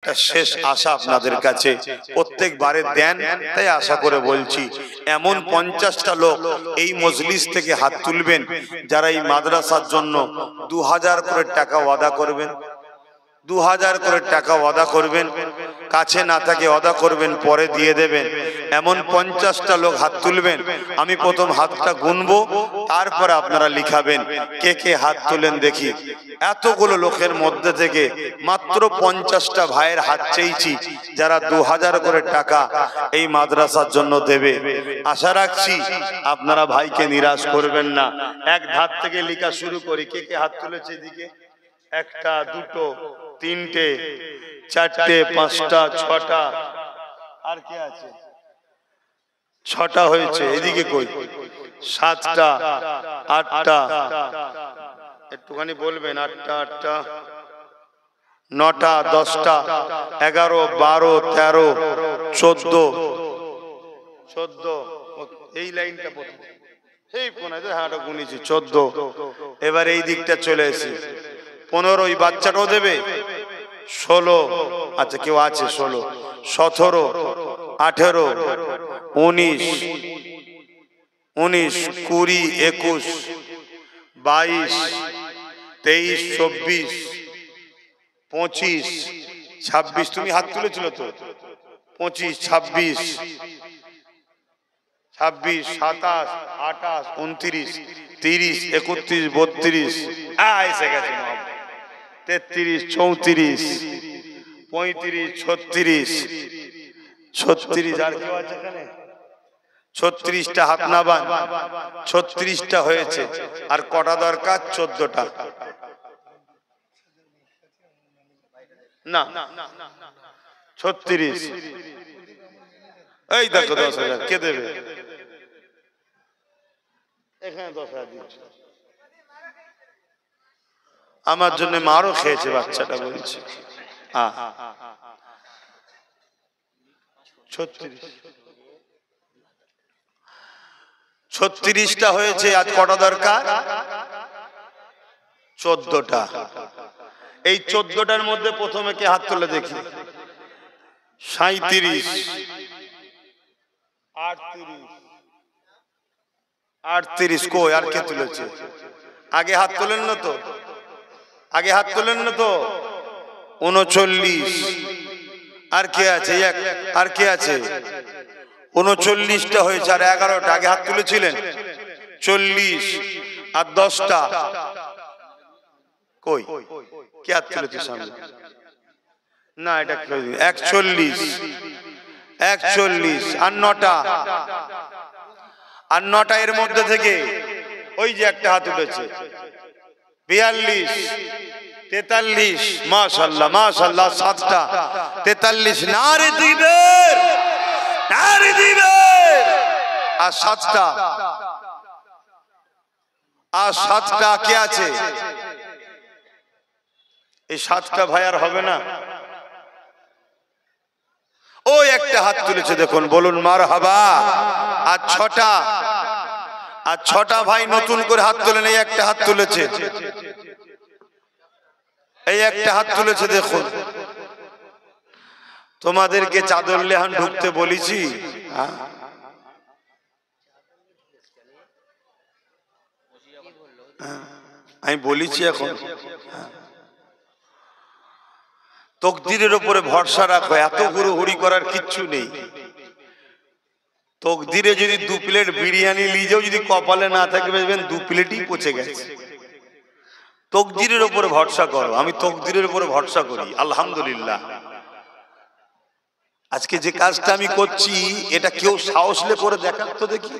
শেষ আশা আপনাদের কাছে, প্রত্যেকবারে দেন তাই আশা করে বলছি, এমন 50টা লোক এই মজলিস থেকে হাত তুলবেন যারা এই মাদ্রাসার জন্য 2000 করে টাকা ওয়াদা করবেন। 2000 করে টাকা ওয়াদা করবেন, কাছে না থাকে ওয়াদা করবেন, পরে দিয়ে দেবেন। এমন 50টা লোক হাত তুলবেন, আমি প্রথম হাতটা গুনবো, তারপরে আপনারা লিখাবেন কে কে হাত তুলেন দেখি। এতগুলো লোকের মধ্যে থেকে মাত্র 50টা ভাইয়ের হাত চেয়েছি যারা 2000 করে টাকা এই মাদ্রাসার জন্য দেবে। আশা রাখছি আপনারা ভাইকে নিরাশ করবেন না। এক ধার থেকে লেখা শুরু করি, কে কে হাত তুলেছে এদিকে? একটা, দুটো, তিনটে, চারটে, পাঁচটা, ছটা, আর কে আছে? 6টা হয়েছে। এদিকে কই? 7টা, 8টা, একটুখানি বলবেন। 8টা, 8টা, 9টা, 10টা, 11, 12, 13, 14, এই লাইনটা এই কোনায় হাঁটা গুনেছি 14। এবার এই দিকটা চলে এসে 15, ওই বাচ্চাটাও দেবে। 16, আচ্ছা কেউ আছে 16, 17, 18, 19, 20, 21, 22, 23, 24, 25, 26। তুমি হাত তুলেছিল তো? 25, 26, 27, 28, 29, 30, 31, 32, এসে গেছে 33, 34, 35, 36, 36। আর কেউ আছে এখানে? 36টা হাত নাবান। 36টা হয়েছে। আর কটা দরকার? 14টা। না, 36। এই দেখো 10,000 কে দেবে? এখানে 10,000 দিচ্ছে। আমার জন্য মারও খেয়েছে বাচ্চাটা, বলছে 36টা হয়েছে। আজ কটা দরকার? 14টা। এই 14টার মধ্যে প্রথমে কে হাত তুলে দেখি? 37, 38 কই? আর কে তুলেছে? আগে হাত তোলেন না তো? আগে হাত তোলেন না তো? 39। আর কে আছে? আর কে আছে? 39টা হয়েছে। আর 11টা আগে হাত তুলেছিলেন। 40 আর 10টা কই? কে হাত তুলেছে সামনে? না, এটা 41, 41 আর 9টা। আর 9টা এর মধ্যে থেকে ওই যে একটা হাত উঠেছে 42, 43, মাশাআল্লাহ মাশাআল্লাহ। 7টা, 43, নারে দিবেন, নারে দিবেন। আর 7টা, আর 7টা কে আছে? এই 7টা ভাই আর হবে না। ওই একটা হাত তুলেছে দেখুন, বলুন মারহাবা। আর 6টা, আর 6টা ভাই নতুন করে হাত তোলেন। এই একটা হাত তুলেছে, এই একটা হাত তুলেছে দেখুন। তোমাদেরকে চাদর লেহান ঢুকতে বলেছি? আমি বলেছি এখন তকদিরের উপরে ভরসা রাখো। এত হুড়োহুড়ি করার কিচ্ছু নেই। তকদিরে যদি 2 প্লেট বিরিয়ানি লিজেও যদি কপালে না থাকে, বুঝবেন 2 প্লেটই পচে গেছে। তকদিরের উপরে ভরসা করো। আমি তকদিরের উপরে ভরসা করি, আলহামদুলিল্লাহ। আজকে যে কাজটা আমি করছি, এটা কেউ সাহসলে করে দেখান তো দেখি।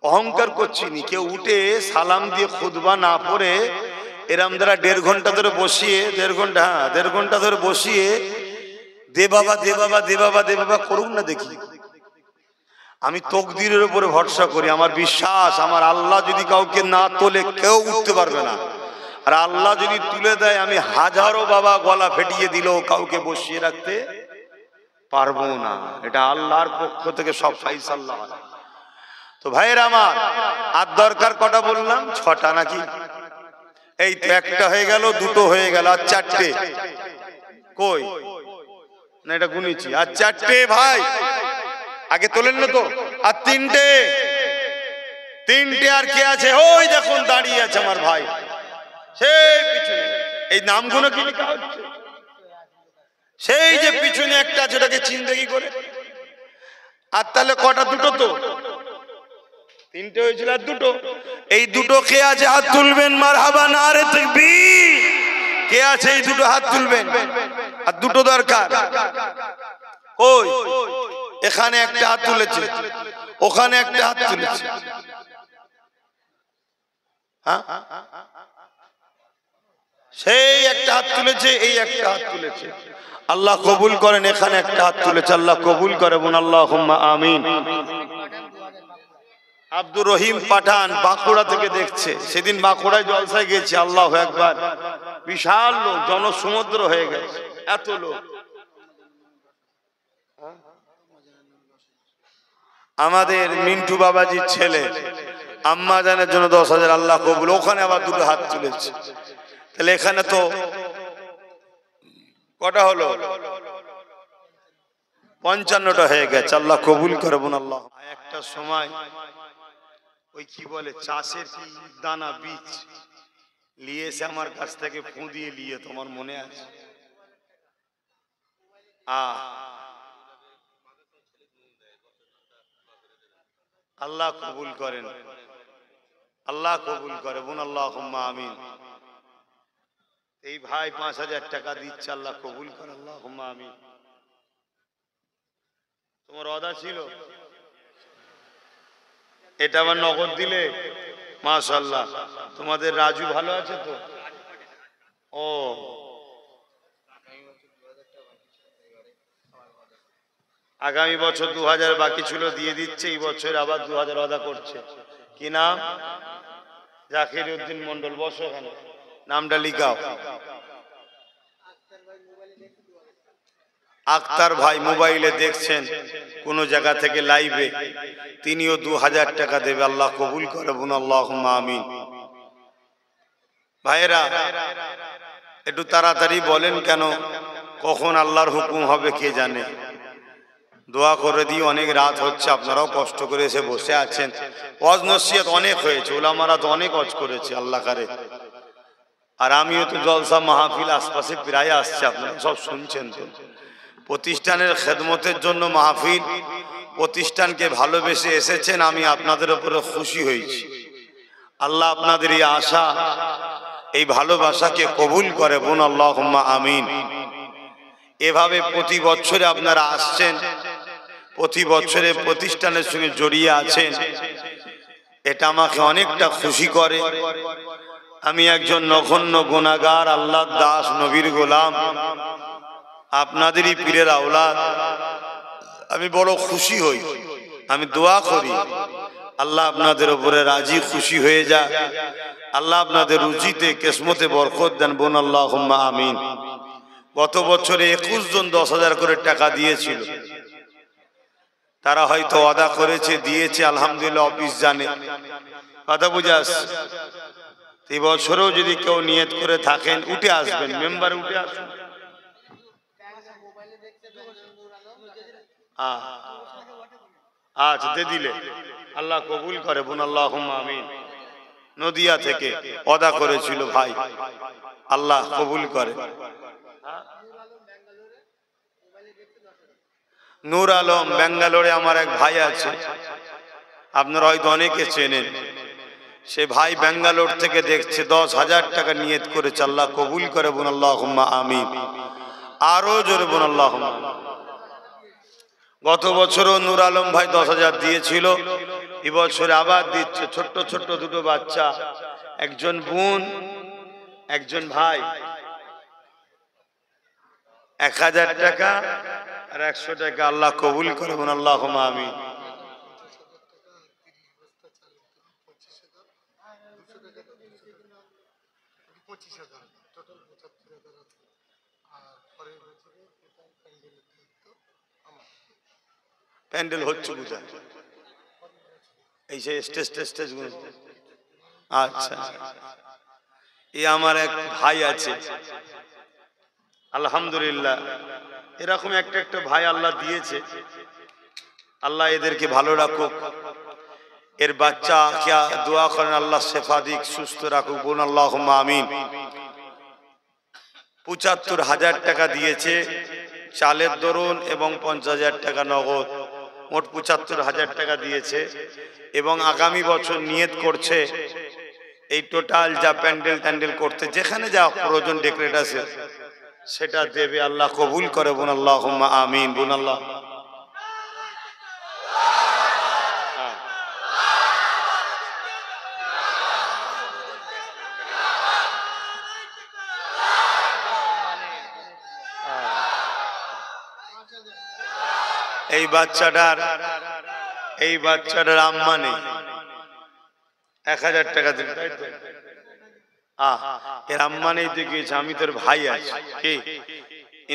অহংকার করছি নি। কেউ উঠে সালাম দিয়ে খুতবা না পড়ে এরম দ্বারা 1.5 ঘন্টা ধরে বসিয়ে, 1.5 ঘন্টা ধরে বসিয়ে দে বাবা দে বাবা দে বাবা দে বাবা করুন না দেখি। আমি তকদিরের উপরে ভরসা করি। আমার বিশ্বাস, আমার আল্লাহ যদি কাউকে না তোলে কেউ উঠতে পারবে না। আর আল্লাহ যদি তুলে দেয়, আমি হাজারো বাবা গলা ফেটিয়ে দিলেও কাউকে বসিয়ে রাখতে পারবো না। এটা আল্লাহর পক্ষ থেকে সব ফায়সালা হয়। তো ভাইয়ের আমার, আর দরকার কটা বললাম? 6টা নাকি? এই তো একটা হয়ে গেল, 2টো হয়ে গেল, আর 4টে। কই না, এটা গুনেছি। আর চারটে ভাই আগে তোলেন না তো, আর তিনটে আর কে আছে? ওই দেখুন দাঁড়িয়ে আছে আমার ভাই, সেই পিছনে। এই নামগুলো কি লেখা হচ্ছে? সেই যে পিছনে একটা আছে, ওটাকে চিনতে কি করে? আর তাহলে কটা? দুটো তো, তিনটে হয়েছিল আর দুটো। এই দুটো কে আছে? হাত তুলবেন। মারহাবা, নারে তাকবীর। কে আছে? এই দুটো হাত তুলবেন। আর দুটো দরকার। ওই এখানে একটা হাত তুলেছে, ওখানে একটা হাত তুলেছে। হ্যাঁ, সেই একটা হাত তুলেছে, এই একটা হাত তুলেছে। আল্লাহ কবুল করেন। এখানে একটা হাত তুলেছে, আল্লাহ কবুল করে। বোন আল্লাহুম্মা আমিন। আব্দুর রহিম পাঠান বাঁকুড়া থেকে দেখছে। সেদিন বাঁকুড়ায় জলসায় গেছে, আল্লাহু আকবার, বিশাল লোক, জনসমুদ্র হয়ে গেছে, এত লোক। আমাদের মিন্টু বাবাজির ছেলে আম্মা জানের জন্য 10,000, আল্লাহ কবুল। ওখানে আবার দুটো হাত তুলেছে। তাহলে এখানে তো কটা হলো? 55টা হয়ে গেছে, আল্লাহ কবুল করে। বোন আল্লাহ। একটা সময় ওই কি বলে, চাষের কি দানা বীজ নিয়ে এসে আমার কাছ থেকে ফু দিয়ে নিয়ে, তোমার মনে আছে? আল্লাহ কবুল করেন, আল্লাহ কবুল করে। বোন আল্লাহুম্মা আমিন। এই ভাই 5,000 টাকা দিচ্ছে, আল্লাহ কবুল করে, আল্লাহুম্মা আমিন। তোমার ওয়াদা ছিল, এটা আবার নগদ দিলে, মাশাআল্লাহ। তোমাদের রাজু ভালো আছে তো? ও, আগামী বছর 2000 বাকি ছিল, দিয়ে দিচ্ছে। এই বছর আবার 2000 ওয়াদা করছে। কি নাম? জাকির উদ্দিন মন্ডল। বসো এখানে, নামটা লিখাও। আক্তার ভাই মোবাইলে দেখছেন, কোন জায়গা থেকে লাইভে, তিনিও 2000 টাকা দেবে, আল্লাহ কবুল করে। বোন আল্লাহুম্মা আমিন। ভাইরা একটু তাড়াতাড়ি বলেন, কেন কখন আল্লাহর হুকুম হবে কে জানে। দোয়া করে দিই, অনেক রাত হচ্ছে, আপনারাও কষ্ট করে এসে বসে আছেন। ওয়াজ নসিহত অনেক হয়েছে, উলামারা তো অনেক ওয়াজ করেছে, আল্লাহ করে। আর আমিও তো জলসা মাহফিল আশপাশে প্রায় আসছে, আপনারা সব শুনছেন তো। প্রতিষ্ঠানের খেদমতের জন্য মাহফিল, প্রতিষ্ঠানকে ভালোবেসে এসেছেন, আমি আপনাদের উপরে খুশি হয়েছি। আল্লাহ আপনাদের এই আশা, এই ভালোবাসাকে কবুল করে। বোন আল্লাহুম্মা আমিন। এভাবে প্রতি বছরে আপনারা আসছেন, প্রতি বছরে প্রতিষ্ঠানের সঙ্গে জড়িয়ে আছেন, এটা আমাকে অনেকটা খুশি করে। আমি একজন নগণ্য গুনাহগার, আল্লাহর দাস, নবীর গোলাম, আপনাদেরই পীরের আওলাদ। আমি বড় খুশি হই। আমি দোয়া করি, আল্লাহ আপনাদের উপরে রাজি খুশি হয়ে যাক। আল্লাহ আপনাদের রুজিতে কিসমতে বরকত দেন। বোন আল্লাহুম্মা আমিন। গত বছরে 21 জন 10,000 করে টাকা দিয়েছিল, তারা হয়তো ওয়াদা করেছে, দিয়েছে, আলহামদুলিল্লাহ, অফিস জানে। কথা বুঝে আসছে। এই বছরেও যদি কেউ নিয়ত করে থাকেন, উঠে আসবেন, মেম্বারে উঠে আসবেন। আচ্ছা, দিয়ে দিলে আল্লাহ কবুল করে। বোন আল্লাহুম্মা আমিন। নদিয়া থেকে ওয়াদা করেছিল ভাই, আল্লাহ কবুল করে। নূর আলম ব্যাঙ্গালোরে আমার এক ভাই আছে, আপনারা হয়তো অনেকে চেনেন। সে ভাই ব্যাঙ্গালোর থেকে দেখছে, 10,000 টাকা নিয়ত করেছে, আল্লাহ কবুল করে। বোন আল্লাহুম্মা আমিন। আরো জোরে বোন আল্লাহুম্মা। গত বছরও নূর আলম ভাই 10,000 দিয়েছিল, এবছরে আবার দিচ্ছে। ছোট্ট ছোট্ট দুটো বাচ্চা, একজন বোন, একজন ভাই, 1000 টাকা আর 100 টাকা, আল্লাহ কবুল করে। বোন আল্লাহুম্মা আমিন। প্যান্ডেল হচ্ছে বুঝা, এই যে স্টেজ গুলো। আচ্ছা, এই আমার এক ভাই আছে, আলহামদুলিল্লাহ এরকম একটা একটা ভাই আল্লাহ দিয়েছে, আল্লাহ এদেরকে ভালো রাখুক। এর বাচ্চা কে দোয়া করেন আল্লাহ শেফা দিক, সুস্থ রাখুক, বলুন আল্লাহুম্মা আমিন। ৭৫,০০০ টাকা দিয়েছে চালের দরুন এবং ৫০,০০০ টাকা নগদ, মোট ৭৫,০০০ টাকা দিয়েছে এবং আগামী বছর নিয়ত করছে এই টোটাল যা প্যান্ডেল ট্যান্ডেল করতে যেখানে যা প্রয়োজন ডেকোরেটাসের সেটা দেবে, আল্লাহ কবুল করে, বলুন আল্লাহুম্মা আমিন, বলুন আল্লাহ। এই বাচ্চাটার আম্মা নেই, ১,০০০ টাকা দিল, তাই তো? এর আম্মা নেই তো গিয়েছে, আমি তোর ভাই আছি, কি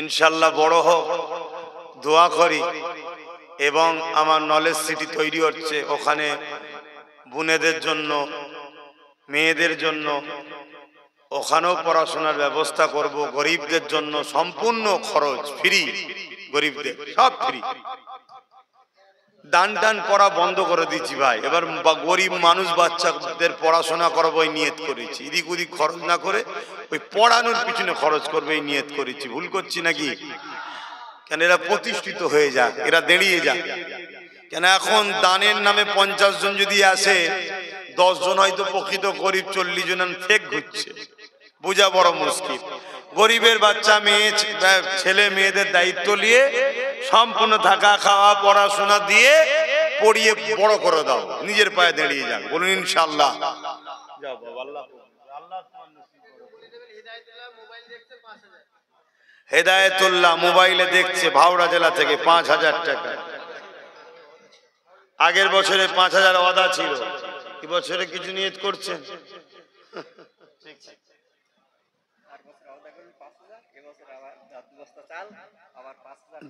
ইনশাল্লাহ বড় হোক, দোয়া করি। এবং আমার নলেজ সিটি তৈরি হচ্ছে, ওখানে বোনেদের জন্য, মেয়েদের জন্য ওখানেও পড়াশোনার ব্যবস্থা করব, গরিবদের জন্য সম্পূর্ণ খরচ ফ্রি, গরিবদের সব ফ্রি। দান টান করা বন্ধ করে দিচ্ছি ভাই, এবার গরিব মানুষ বাচ্চাদের পড়াশোনা করবো এই নিয়ত করেছি, এদিক ওদিক খরচ না করে ওই পড়ানোর পিছনে খরচ করবে এই নিয়ত করেছি। ভুল করছি নাকি? কেন এরা প্রতিষ্ঠিত হয়ে যাক, এরা দাঁড়িয়ে যাক। কেন এখন দানের নামে 50 জন যদি আসে, 10 জন হয়তো প্রকৃত গরিব, 40 জন ফেক ঘুরছে, বোঝা বড় মুশকিল। গরিবের বাচ্চা মেয়ে ছেলে মেয়েদের দায়িত্ব নিয়ে সম্পূর্ণ থাকা খাওয়া পড়াশোনা দিয়ে পড়িয়ে বড় করে দাও, নিজের পায়ে দাঁড়িয়ে যাক, বলুন ইনশাআল্লাহ। হেদায়েতুল্লাহ মোবাইলে দেখছে ভাওড়া জেলা থেকে ৫,০০০ টাকা, আগের বছরে ৫,০০০ ওয়াদা ছিল, এই বছরে কিছু নিয়ত করছেন?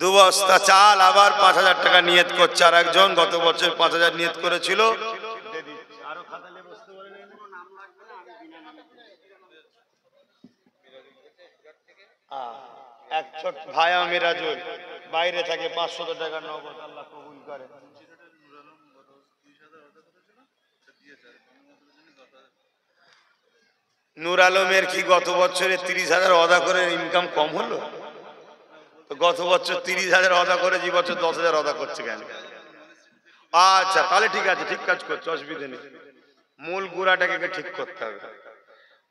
2 বস্তা চাল আবার ৫,০০০ টাকা নিয়ত করছে। আর একজন গত বছর ৫,০০০ নিয়ত করেছিল, এক ছোট ভাইয়া মিরাজুল বাইরে থাকে, ৫০০ টাকা নগদ, আল্লাহ কবুল করে। নূর আলমের কি গত বছরে 30,০০০ ওয়াদা করে ইনকাম কম হলো? তো গত বছর 30,০০০ ওয়াদা করে, যে বছর 10,০০০ ওয়াদা করছে কেন? আচ্ছা তাহলে ঠিক আছে, ঠিক কাজ করছে, অসুবিধা নেই। মূল গুড়াটাকে ঠিক করতে হবে।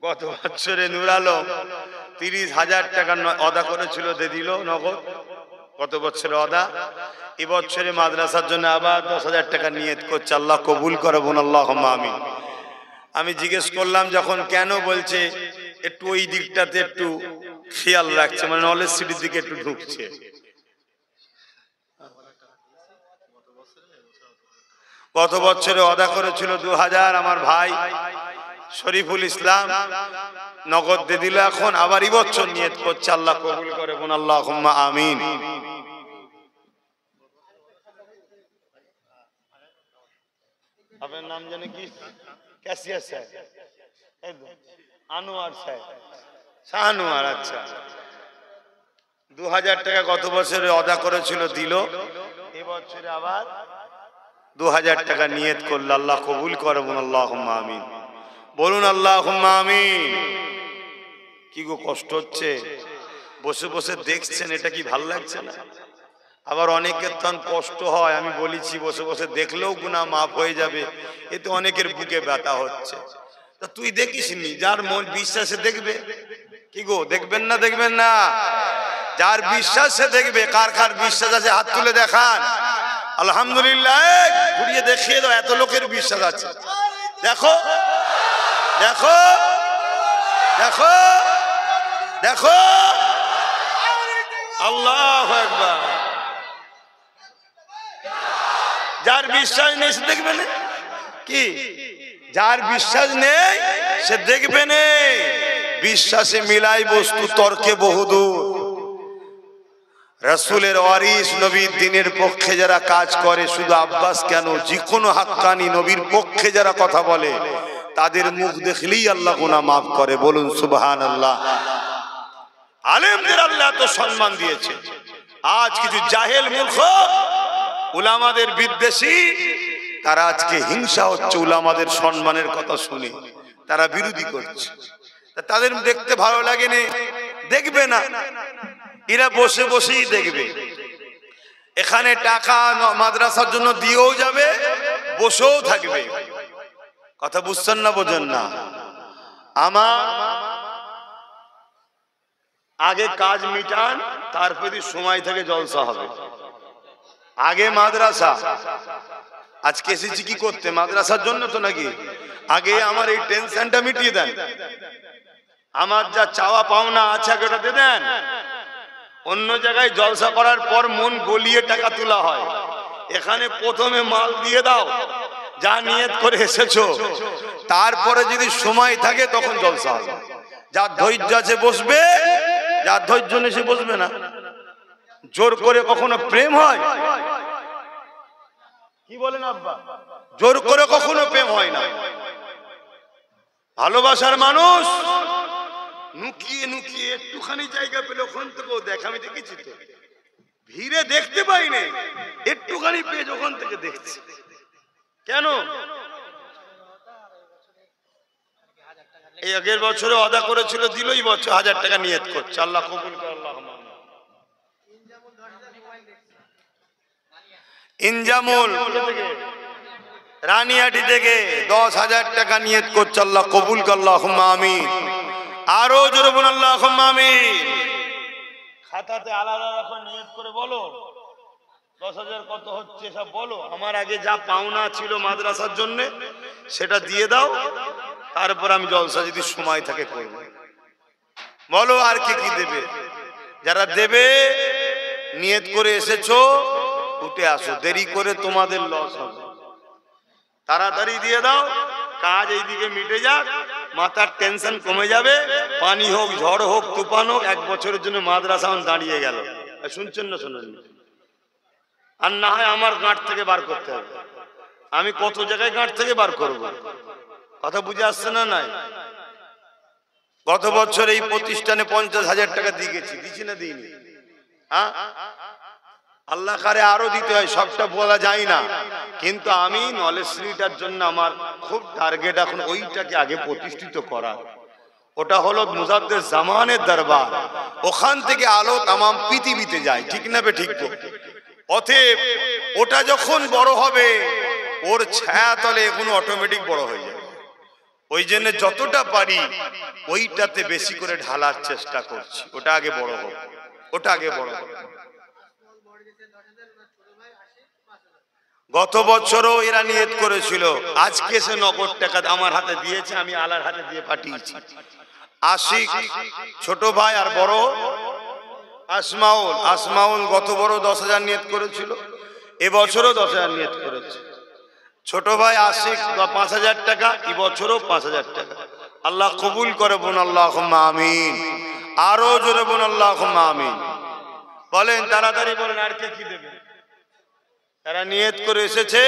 গত বছরে নূর আলম 30,০০০ টাকা ওয়াদা করেছিল, দিয়ে দিল নগদ, গত বছরে ওয়াদা। এবছরে মাদ্রাসার জন্য আবার 10,০০০ টাকা নিয়ত করছে, আল্লাহ কবুল করে, বলুন আল্লাহুম্মা আমিন। আমি জিজ্ঞেস করলাম যখন, কেন? বলছে একটু ওই দিকটাতে একটু খেয়াল রাখছে, মানে নলেজ সিটির দিকে একটু ঢুকছে। গত বছরে ওয়াদা করেছিল ২,০০০, আমার ভাই শরীফুল ইসলাম নগদ দিয়ে দিল, এখন আবার এই বছর নিয়ত করছে, আল্লাহ কবুল করে, বলুন আল্লাহুম্মা আমিন। আপনার নাম জানে কি? ক্যাশিয়ার সাহেব, আনোয়ার সাহেব, শাহানুয়ার। আচ্ছা, ২,০০০ টাকা গত বছরে ওয়াদা করেছিল, দিল। এবছরে আবার ২,০০০ টাকা নিয়ত করল, আল্লাহ কবুল করে, বলুন আল্লাহুম্মা আমিন, বলুন আল্লাহুম্মা আমিন। কি গো কষ্ট হচ্ছে? বসে বসে দেখছেন, এটা কি ভাল লাগছে না? আবার অনেকের তখন কষ্ট হয়, আমি বলেছি বসে বসে দেখলেও গুনাহ মাফ হয়ে যাবে, এতে অনেকের বুকে ব্যথা হচ্ছে। তা তুই দেখিস নি, যার মন বিশ্বাসে দেখবে। কি গো, দেখবেন না? দেখবেন না? যার বিশ্বাসে দেখবে। কার কার বিশ্বাস আছে হাত তুলে দেখান। আলহামদুলিল্লাহ, ঘুরিয়ে দেখিয়ে দাও, এত লোকের বিশ্বাস আছে। দেখো দেখো দেখো দেখো, আল্লাহু আকবার। যার বিশ্বাস নেই সে দেখবে না। কি? যার বিশ্বাস নেই সে দেখবে না। বিশ্বাসে মিলাই বস্তু, তর্কে বহুদূর। রাসূলের ওয়ারিস, নবীর দ্বীনের পক্ষে যারা কাজ করে, শুধু আব্বাস কেন, যে কোনো হাক্কানি নবীর পক্ষে যারা কথা বলে, তাদের মুখ দেখলেই আল্লাহ গুনাহ মাফ করে, বলুন সুবহানাল্লাহ। আলেমদের আল্লাহ এত সম্মান দিয়েছে। আজ কিছু জাহেল মূর্খ উলামাদের বিদ্বেষী, তারা আজকে হিংসা হচ্ছে উলামাদের সম্মানের কথা শুনে, তারা বিরোধী করছে। তাদের দেখতে ভালো লাগে না, দেখবে না, এরা বসে বসেই দেখবে। এখানে টাকা মাদ্রাসার জন্য দিয়েও যাবে, বসেও থাকবে। কথা বুঝছেন না, বোঝেন না? আমার আগে কাজ মিটান, তারপরে সময় থেকে জলসা হবে। আগে মাদ্রাসা, আজকে এসেছি কি করতে? মাদ্রাসার জন্য তো নাকি? আগে আমার এই টেনশনটা মিটিয়ে দেন, আমার যা চাওয়া পাওনা আছে আগে ওটা দিয়ে দেন। অন্য জায়গায় জলসা করার পর মন গলিয়ে টাকা তোলা হয়, এখানে প্রথমে মাল দিয়ে দাও, যা নিয়ত করে এসেছো, তারপরে যদি সময় থাকে তখন জলসা হবে। যার ধৈর্য আছে বসবে, যার ধৈর্য নেই সে বসবে না। জোর করে কখনো প্রেম হয়? কি বলেন আব্বা? জোর করে কখনো প্রেম হয় না। ভালোবাসার মানুষ নুকিয়ে নুকিয়ে একটুখানি জায়গা পেলে ওখান থেকেও দেখ। আমি দেখেছি তো, ভিড়ে দেখতে পাই না, একটুখানি পেয়ে ওখান থেকে দেখছি। কেন? এই আগের বছরে ওয়াদা করেছিল, দিল, এই বছর 1000 টাকা নিয়ত করছে। আল্লাহ কবুল করে। আল্লাহুম্মা ইনজামুল রানিয়াটি থেকে 10,000 টাকা নিয়ত করছে, আল্লাহ কবুল করে। আল্লাহুম্মা আমিন। আরো জোরে বলুন আল্লাহুম্মা আমিন। খাতাতে আলাদা করে নিয়ত করে বলো 10,000 কত হচ্ছে সব বলো। আমার আগে যা পাওনা ছিল মাদ্রাসার জন্য সেটা দিয়ে দাও, তারপর আমি জলসা যদি সময় থাকে করব। বলো আর কে কি দেবে? যারা দেবে নিয়ত করে এসেছো, উঠে আসো, দেরি করে তোমাদের লস হবে। তাড়াতাড়ি দিয়ে দাও, কাজ এইদিকে মিটে যাক, মাথার টেনশন কমে যাবে। পানি হোক, ঝড় হোক, তুফান হোক, 1 বছরের জন্য মাদ্রাসা দাঁড়িয়ে গেল। শুনছেন না? শুনুন। আর না হয় আমার গাঁট থেকে বার করতে হবে। আমি কত জায়গায় গাঁট থেকে বার করব? কথা বুঝে আসছে না? নাই গত বছর এই প্রতিষ্ঠানে 50,000 টাকা দিয়ে গেছি, দিছি না দিইনি? হ্যাঁ, আল্লাহ কারে আরো দিতে হয়, সবটা বলা যায় না। কিন্তু আমি নলেজ লিটার জন্য আমার খুব টার্গেট এখন ওইটাকে আগে প্রতিষ্ঠিত করা। ওটা হলো মুজাদ্দেদ জামানের দরবার, ওখান থেকে আলো তামাম পৃথিবীতে যায়। ঠিক না বে ঠিক? অতএব ওটা যখন বড় হবে, ওর ছায়া তলে এগুলো অটোমেটিক বড় হয়ে যাবে। ওই জন্য যতটা পারি ওইটাতে বেশি করে ঢালার চেষ্টা করছি। ওটা আগে বড় হোক, ওটা আগে বড় হোক। গত বছরও এরা নিয়ত করেছিল, আজকে সে নগদ টাকা আমার হাতে দিয়েছে, আমি আলার হাতে দিয়ে পাঠিয়েছি। আশিক ছোট ভাই আর বড় আসমাউল গত বড় 10,000 নিয়ত করেছিল, এবছরও 10,000 নিয়ত করেছে। ছোট ভাই আশিক 5,000 টাকা, এবছরও 5,000 টাকা। আল্লাহ কবুল করে। বোন আল্লাহুম্মা আমিন। আরো জোরে বোন আল্লাহুম্মা আমিন। বলেন, তাড়াতাড়ি বলেন, আর কে কি দেবে? তারা নিয়ত করে এসেছে,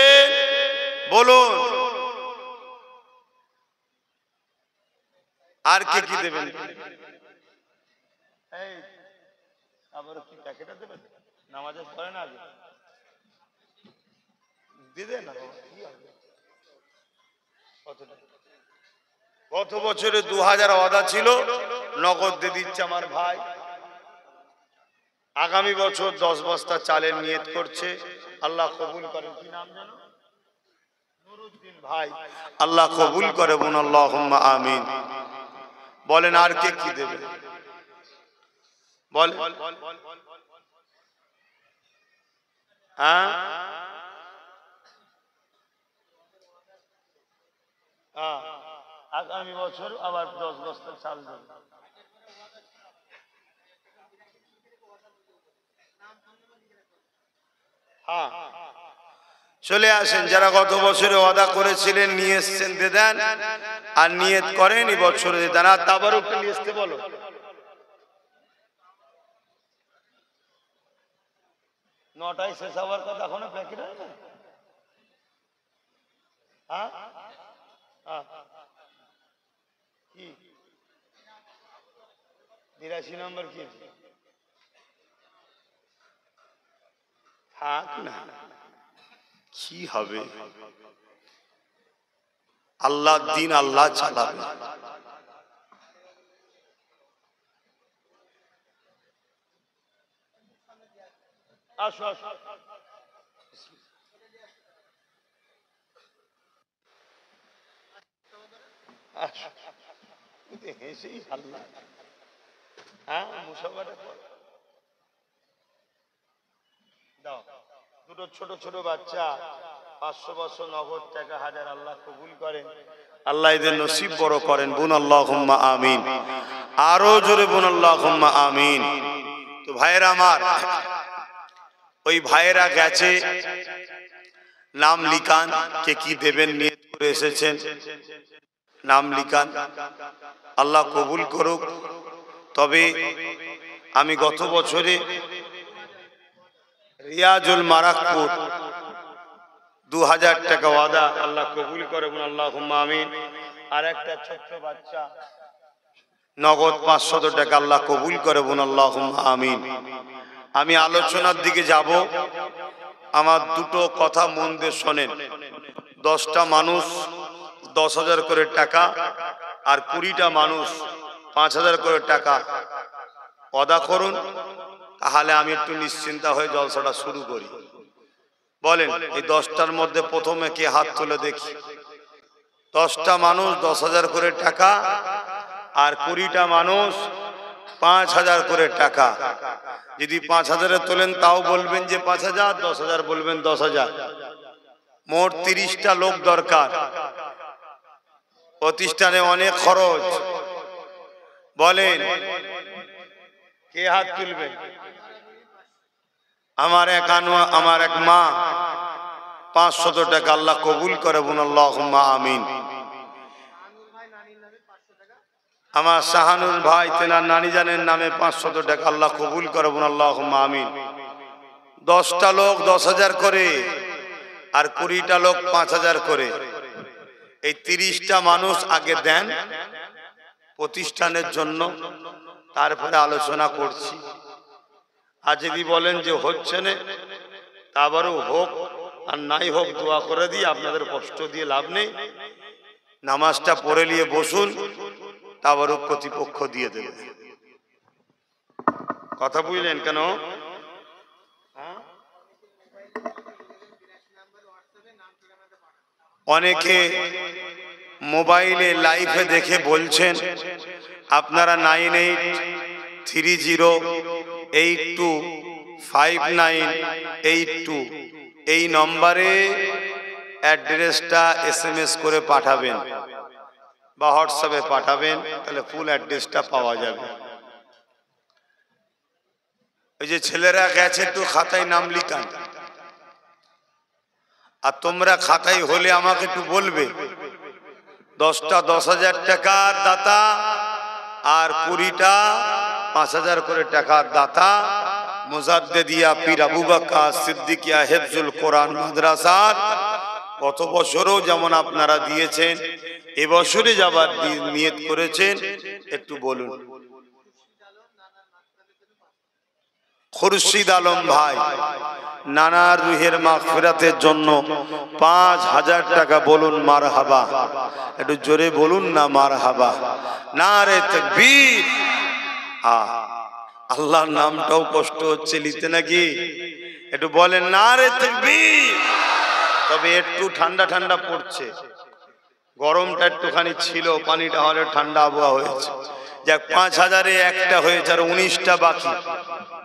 বলুন আর কে কি দেবেন? এই আবার কি প্যাকেটটা দেবেন? নামাজের পরে না আগে দিবে না? গত বছরে 2,000 ওয়াদা ছিল, নগদ দিয়ে দিচ্ছে আমার ভাই। আগামী বছর 10 বস্তা চালের নিয়ত করছে, আল্লাহ কবুল করেন। কি নাম জানো? নুরুদ্দিন ভাই। আল্লাহ কবুল করে। বোন আল্লাহুম্মা আমিন। বলেন আর কে কি দেবে? বল। হ্যাঁ, আগামী বছর আবার 10 বস্তা চাল দেবে। হ্যাঁ, চলে আসেন। যারা গত বছরে ওয়াদা করেছিলেন নিয়ে এসছেন, দিয়ে দেন। আর নিয়ত করেন এই বছরে দিয়ে দেন। আর তাবারুকটা নিয়ে আসতে বলো। 9টায় শেষ হওয়ার কথা, এখনো প্যাকেট হয় না। হ্যাঁ, কি 83 নম্বর কি থাক না, কি হবে? আল্লাহ দিন আল্লাহ চালাবে। আসো আসো, হেসেই আল্লাহ। হ্যাঁ, মুসাফাটা দাও। দুটো ছোট ছোট বাচ্চা 500 500 নগদ টাকা, 1000 আল্লাহ কবুল করেন। আল্লাহ এদের নসিব বড় করেন। বুন আল্লাহুম্মা আমিন। আরো জোরে বুন আল্লাহুম্মা আমিন। তো ভাইয়েরা আমার, ওই ভাইয়েরা গেছে, নাম লিখান, কে কি দেবেন নিয়ত করে এসেছেন, নাম লিখান, আল্লাহ কবুল করুক। তবে আমি গত বছরে রিয়াজুল মারাকপুর 2000 টাকা ওয়াদা, আল্লাহ কবুল করবেন, আল্লাহুম্মা আমিন। আর একটা ছোট্ট বাচ্চা নগদ 500 টাকা, আল্লাহ কবুল করবেন, আল্লাহুম্মা আমিন। আমি আলোচনার দিকে যাব। আমার দুটো কথা মন দিয়ে শোনেন। 10টা মানুষ 10,000 করে টাকা, আর 20টা মানুষ 5,000 করে টাকা ওয়াদা করুন, তাহলে আমি একটু নিশ্চিন্তা হয়ে জলসাটা শুরু করি। বলেন, এই 10টার মধ্যে প্রথমে কে হাত তুলে দেখি? 10টা মানুষ 10,000 করে টাকা, আর 20টা মানুষ 5,000 করে টাকা। যদি 5,000 তোলেন তাও বলবেন যে 5,000, 10,000 বলবেন 10,000। মোট 30টা লোক দরকার। প্রতিষ্ঠানে অনেক খরচ। বলেন, কে হাত তুলবেন? আমার এক মা 500 টাকা, আল্লাহ কবুল করে, বলুন আল্লাহুম্মা আমিন। আমার শাহানুর ভাই, তেনার নানি জানের নামে 500 টাকা, আল্লাহ কবুল করে, বলুন আল্লাহুম্মা আমিন। 10টা লোক 10,000 করে, আর 20টা লোক 5,000 করে। এই 30টা মানুষ আগে দেন প্রতিষ্ঠানের জন্য, তারপরে আলোচনা করছি। আর যদি বলেন যে হচ্ছে না, তারপরেও হোক, আর নাই হোক, দোয়া করে দিয়ে আপনাদের কষ্ট দিয়ে লাভ নেই। নামাজটা পড়ে নিয়ে বসুন, তারপরেও প্রতিপক্ষ দিয়ে দেবে। কথা বুঝলেন কেন? অনেকে মোবাইলে লাইভে দেখে বলছেন আপনারা 9830825982 এই নম্বরে অ্যাড্রেসটা SMS করে পাঠাবেন বা হোয়াটসঅ্যাপে পাঠাবেন, তাহলে ফুল অ্যাড্রেসটা পাওয়া যাবে। ওই যে ছেলেরা গেছে, একটু খাতায় নাম লিখান। আর তোমরা খাতায় হলে আমাকে একটু বলবে। 10টা 10,000 টাকার দাতা, আর 20টা 5,000 করে টাকার দাতা। মুজাদ্দিদিয়া পীর আবু বকর সিদ্দিকিয়া হিফজুল কোরআন মাদ্রাসার গত বছরও যেমন আপনারা দিয়েছেন, এবছরে যাবার নিয়ত করেছেন, একটু বলুন। খুরশিদ আলম ভাই, নানার রুহের মাগফিরাতের জন্য 5,000 টাকা, বলুন মারহাবা। একটু জোরে বলুন না মারহাবা। নারে তাকবীর। আল্লাহর নামটাও কষ্ট হচ্ছে নিতে নাকি? একটু বলেন নারে তাকবীর। তবে একটু ঠান্ডা ঠান্ডা পড়ছে, গরমটা একটুখানি ছিল, পানিটা হলে ঠান্ডা আবহাওয়া হয়েছে। যাক, 5,000-এ একটা হয়েছে, আর 19টা বাকি।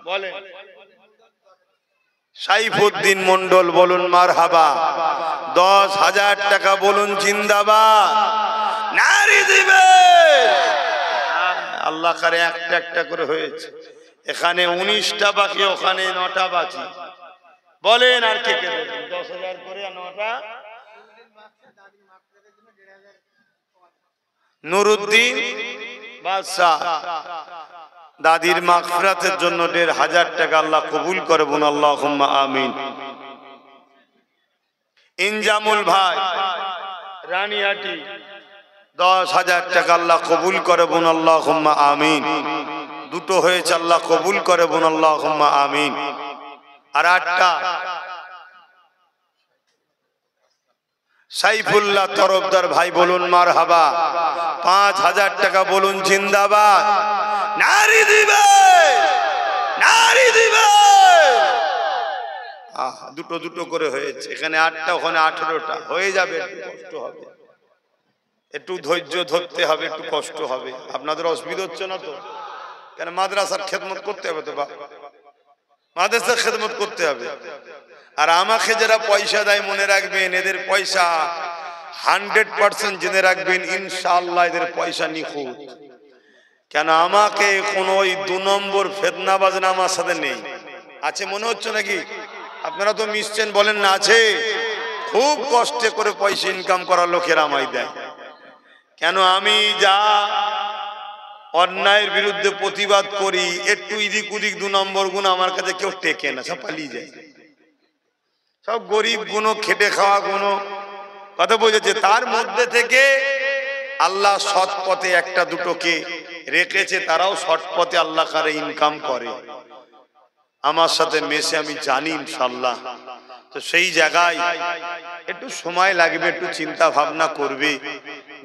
বলেন সাইফুদ্দিন মন্ডল, বলুন মারহাবা। 10,000 টাকা, বলুন জিন্দাবাদ। নারী দিবে আল্লাহ করে। একটা একটা করে হয়েছে, এখানে 19টা বাকি, ওখানে 9টা বাকি। বলেন আর কে কে দেবেন? 10,000 করে, আর 9টা। নুরুদ্দিন বাদশাহ, দাদির মাগফিরাতের জন্য 1,500 টাকা, আল্লাহ কবুল করে, বলুন আল্লাহুম্মা আমিন। ইনজামুল ভাই, রানিয়াটি, 10,000 টাকা, আল্লাহ কবুল করে, বলুন আল্লাহুম্মা আমিন। দুটো হয়েছে, আল্লাহ কবুল করে বোন, আল্লাহুম্মা আমিন। আর 8টা সাইফুল্লাহ তরফদার ভাই বলুন মারহাবা। 5000 টাকা বলুন জিন্দাবাদ। নারী দিবে, নারী দিবে। দুটো দুটো করে হয়েছে, এখানে 8টা ওখানে 18টা হয়ে যাবে। একটু কষ্ট হবে, একটু ধৈর্য ধরতে হবে, একটু কষ্ট হবে। আপনাদের অসুবিধা হচ্ছে না তো? কেন মাদ্রাসার খেদমত করতে হবে তো, বা মাদ্রাসার খেদমত করতে হবে। আর আমাকে যারা পয়সা দেয় মনে রাখবেন, এদের পয়সা 100% জেনে রাখবেন, ইনশাআল্লাহ এদের পয়সা নিখুঁত। কেন আমাকে কোন ওই 2 নম্বর ফেতনাবাজ না আমার সাথে নেই। আছে মনে হচ্ছে নাকি? আপনারা তো মিশছেন, বলেন না আছে? খুব কষ্টে করে পয়সা ইনকাম করার লোকেরা আমায় দেয়। কেন আমি যা অন্যায়ের বিরুদ্ধে প্রতিবাদ করি, একটু ইদিক উদিক 2 নম্বর গুণ আমার কাছে কেউ টেকে না, সব পালিয়ে যায়। সব গরিব গুণ, খেটে খাওয়া গুণ, কথা বুঝেছে? তার মধ্যে থেকে আল্লাহ সৎ পথে 1টা 2টোকে রেখেছে, তারাও সৎ পথে আল্লাহ কারে ইনকাম করে। আমার সাথে মেশে আমি জানি ইনশাআল্লাহ। তো সেই জায়গায় একটু সময় লাগবে, একটু চিন্তা ভাবনা করবে।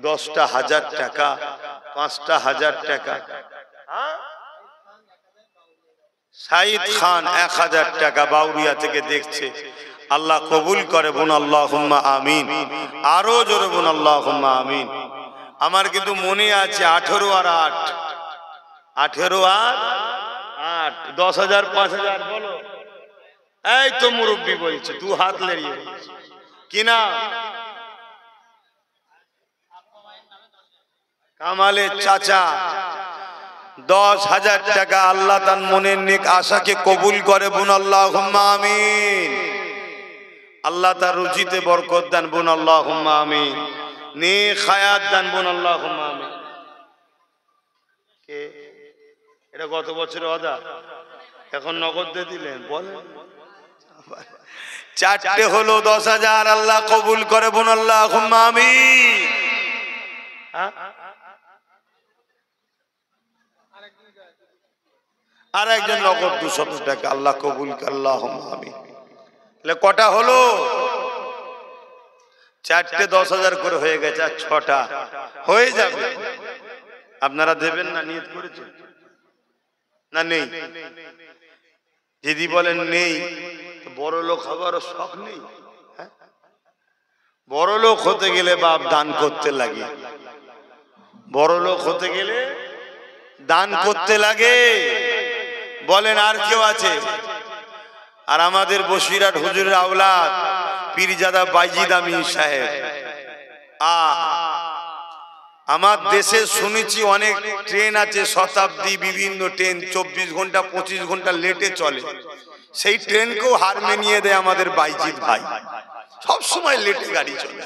10টা 1000 টাকা, 5টা 1000 টাকা। সাইদ খান 1000 টাকা বাউরিয়া থেকে দেখছে, আল্লাহ কবুল করে বোন, আল্লাহুম্মা আমিন। আরো জোরে বোন, আল্লাহুম্মা আমিন। আমার কিন্তু মনে আছে 18 আর 8, 18 আর 8, 10,000 5,000 বলো। এই তো মুরব্বী বলছে, 2 হাত লেড়িয়ে বলছে। কি না? কামালের চাচা 10,000 টাকা। আল্লাহ তার মনের নেক আশাকে কবুল করে বোন, আল্লাহুম্মা আমিন। আল্লাহ তার রুজিতে বরকত দান বোন, আল্লাহুম্মা আমিন। নেক হায়াত দান বোন, আল্লাহুম্মা আমিন। কে এটা গত বছর ওয়াদা, এখন নগদ দিয়ে দিলেন? বলেন। 4টে হলো 10,000, আল্লাহ কবুল করে বোন, আল্লাহুম্মা আমিন। আর একজন নগদ 200 টাকা, আল্লাহ কবুল করে, আল্লাহুম্মা আমিন। তাহলে কটা হলো? 4টে 10,000 করে হয়ে গেছে, আর 6টা হয়ে যাবে। আপনারা দেবেন না? নিয়ত করেছেন না? নেই? যদি বলেন নেই, বড় লোক হবারও শখ নেই? বড় লোক হতে গেলে বাপ দান করতে লাগে। বড় লোক হতে গেলে দান করতে লাগে। বলেন আর কেউ আছে? আর আমাদের বসিরহাট হুজুরের আওলাদ পীরজাদা বাইজিদ আমিন সাহেব, আমার দেশে শুনেছি অনেক ট্রেন আছে, শতাব্দী, বিভিন্ন ট্রেন 24 ঘন্টা 25 ঘন্টা লেটে চলে। সেই ট্রেনকেও হার মেনিয়ে দেয় আমাদের বাইজিদ ভাই, সব সময় লেটে গাড়ি চলে।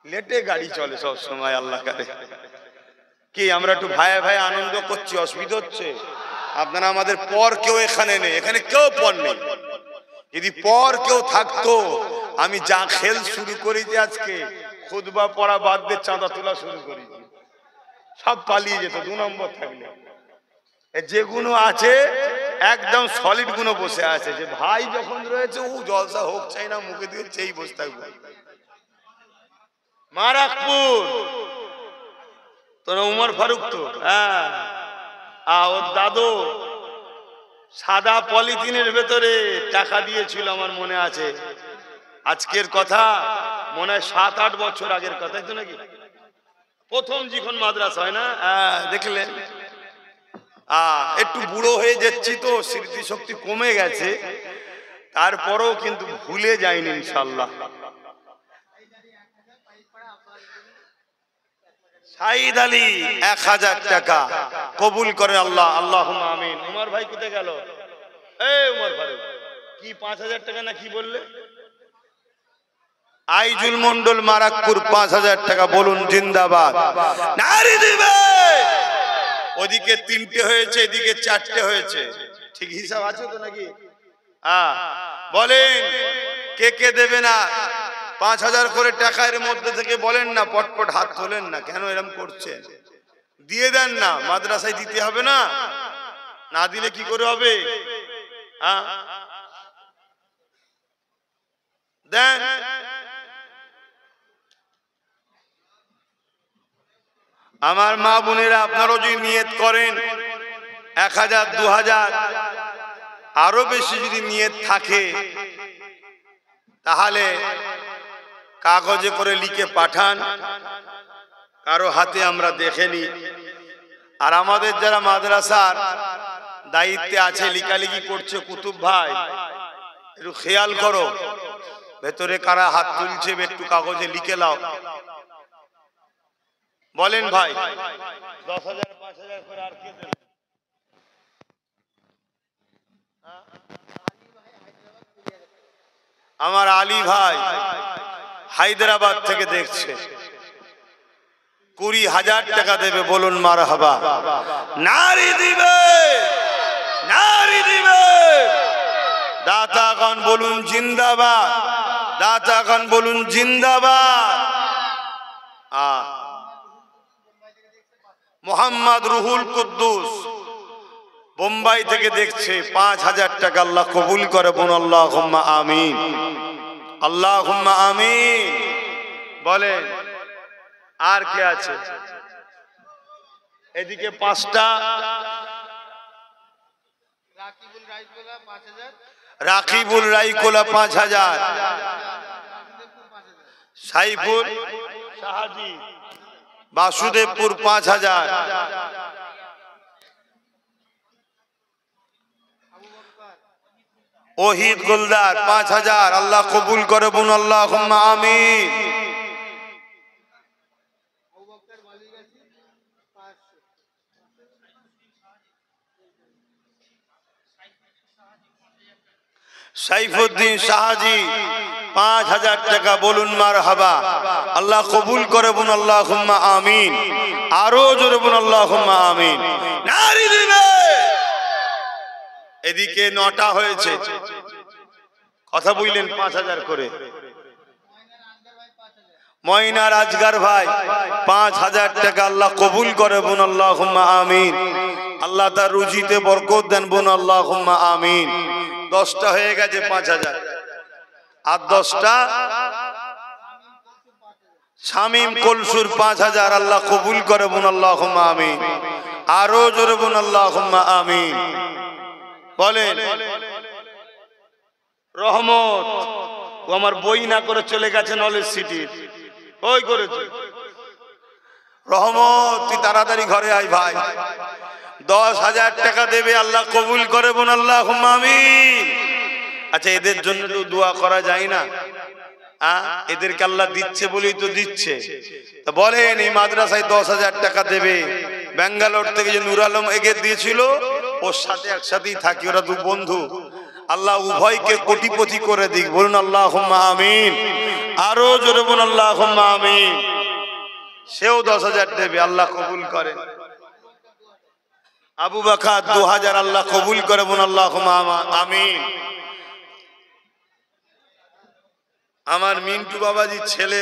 লেটে গাড়ি চলে সব সময়। আল্লাহ করে কি আমরা একটু ভাই ভাই আনন্দ করছি, অসুবিধা হচ্ছে? আপনারা আমাদের পর কেউ এখানে নেই, এখানে কেউ পর নেই। যদি পর কেউ থাকতো, আমি যা খেল শুরু করেছি আজকে, খুতবা পড়া বাদ দিয়ে চাঁদা তোলা শুরু করেছি, সব পালিয়ে যেত 2 নম্বর থাকলে। যেগুলো আছে একদম সলিড গুলো বসে আছে, যে ভাই যখন রয়েছে ও জলসা হোক চাই না, মুখে দিয়ে চেই বসে থাকবে। মারাকপুর তোরা উমর ফারুক তো, হ্যাঁ, ওর দাদু সাদা পলিথিনের ভেতরে টাকা দিয়েছিল, আমার মনে আছে। আজকের কথা মনে হয় 7-8 বছর আগের কথা, তো নাকি? প্রথম যখন মাদ্রাসা হয় না, দেখলেন? একটু বুড়ো হয়ে যাচ্ছি তো, স্মৃতি শক্তি কমে গেছে, তারপরেও কিন্তু ভুলে যায়নি ইনশাআল্লাহ। সাইদ আলী 1000 টাকা কবুল করে আল্লাহ, আল্লাহুম্মা আমিন। উমর ভাই কোথায় গেল? এই উমর ফারুক কি 5000 টাকা না কি বললে? আইজুল মন্ডল মারাকপুর 5000 টাকা বলুন জিন্দাবাদ। নারী দিবে। ওদিকে 3টে হয়েছে, এদিকে 4টে হয়েছে, ঠিক হিসাব আছে তো নাকি? বলেন কে কে দেবে না? 5,000 করে টাকা এর মধ্যে থেকে বলেন না, পটপট হাত তোলেন না, কেন এরকম করছেন? দিয়ে দেন না, মাদ্রাসায় দিতে হবে না? না দিলে কি করে হবে? দেন। আমার মা বোনেরা, আপনারাও যদি নিয়ত করেন 1,000, 2,000, আরো বেশি যদি নিয়ত থাকে, তাহলে কাগজে করে লিখে পাঠান, কারো হাতে আমরা দেখেনি। আর আমাদের যারা মাদ্রাসার দায়িত্বে আছে, লিখালিখি করছে কুতুব ভাই, একটু খেয়াল করো ভেতরে কারা হাত তুলছে, একটু কাগজে লিখে নাও। বলেন ভাই, 10,000, 5,000 করে আর কে দেবে? আমার আলী ভাই হায়দ্রাবাদ থেকে দেখছে, 20,000 টাকা দেবে। বলুন মারহাবা। নারী দিবে, নারী দিবে। দাতাগণ বলুন জিন্দাবাদ, দাতাগণ বলুন জিন্দাবাদ। মোহাম্মদ রুহুল কুদ্দুস বোম্বাই থেকে দেখছে, 5,000 টাকা। আল্লাহ কবুল করে, বোন আল্লাহুম্মা আমিন, আল্লাহুম্মা আমিন। বলেন আর কে আছে? এদিকে 5টা। রাকিবুল রাইকোলা 5,000, সাইফুল শাহাজি বাসুদেবপুর 5,000, ওহিদ গোলদার 5,000। আল্লাহ কবুল করে, বোন আল্লাহুম্মা আমিন। সাইফুদ্দিন শাহাজি 5,000 টাকা। বলুন মারহাবা। আল্লাহ কবুল করে, বোন আল্লাহুম্মা আমিন। আরো জোরে বোন আল্লাহুম্মা আমিন। নারী দিবে। এদিকে 9টা হয়েছে, কথা বললেন 5,000 করে। ময়নার আজগার ভাই 5,000 টাকা। আল্লাহ কবুল করে, বোন আল্লাহুম্মা আমিন। আল্লাহ তার রুজিতে বরকত দেন, বোন আল্লাহুম্মা আমিন। 10টা হয়ে গেছে 5,000, আর 10টা। শামিম কলসুর 5,000। আল্লাহ কবুল করে, বোন আল্লাহুম্মা আমিন। আরো জোরে বোন আল্লাহুম্মা আমিন। বলেন রহমত, ও আমার বই না করে চলে গেছে নলেজ সিটির, ওই করেছে। রহমত, তুই তাড়াতাড়ি ঘরে আয় ভাই। 10,000 টাকা দেবে। আল্লাহ কবুল করে, বোন আল্লাহুম্মা আমিন। আচ্ছা, এদের জন্য তো দোয়া করা যায় না? এদেরকে আল্লাহ দিচ্ছে বলেই তো দিচ্ছে। তা বলেন, এই মাদ্রাসায় 10,000 টাকা দেবে। ব্যাঙ্গালোর থেকে যে নূর আলম এগিয়ে দিয়েছিল, ওর সাথে একসাথেই থাকি, ওরা 2 বন্ধু। আল্লাহ উভয়কে কোটিপতি করে দিক। বলুন আল্লাহুম্মা আমিন। আরো জোরে বলুন আল্লাহুম্মা আমিন। সেও 10,000 দেবে। আল্লাহ কবুল করে। আবু বকর 2,000। আল্লাহ কবুল করে, বলুন আল্লাহুম্মা আমিন। আমার মিন্টু বাবাজি ছেলে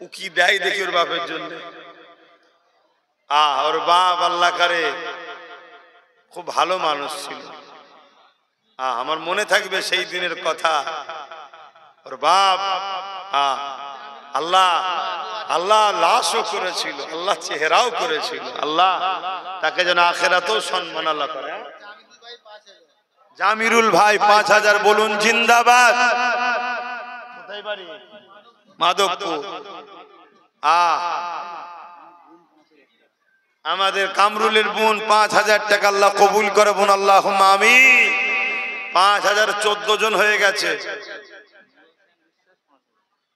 ও কি দেয় দেখি ওর বাপের জন্য। ওর বাপ আল্লাহ করে খুব ভালো মানুষ ছিল। আমার মনে থাকবে সেই দিনের কথা। ওর বাপ আল্লাহ আল্লাহ লাশও করেছিল, আল্লাহ চেহারাও করেছিল। আল্লাহ তাকে যেন আখিরাতেও সম্মান আল্লাহ করে। জামিরুল ভাই 5,000। বলুন জিন্দাবাদ। কোথায় বাড়ি? মাধবপুর। আমাদের কামরুলের বোন 5,000 টাকা। আল্লাহ কবুল করে, বোন আল্লাহুম্মা আমিন। 5,000 14 জন হয়ে গেছে।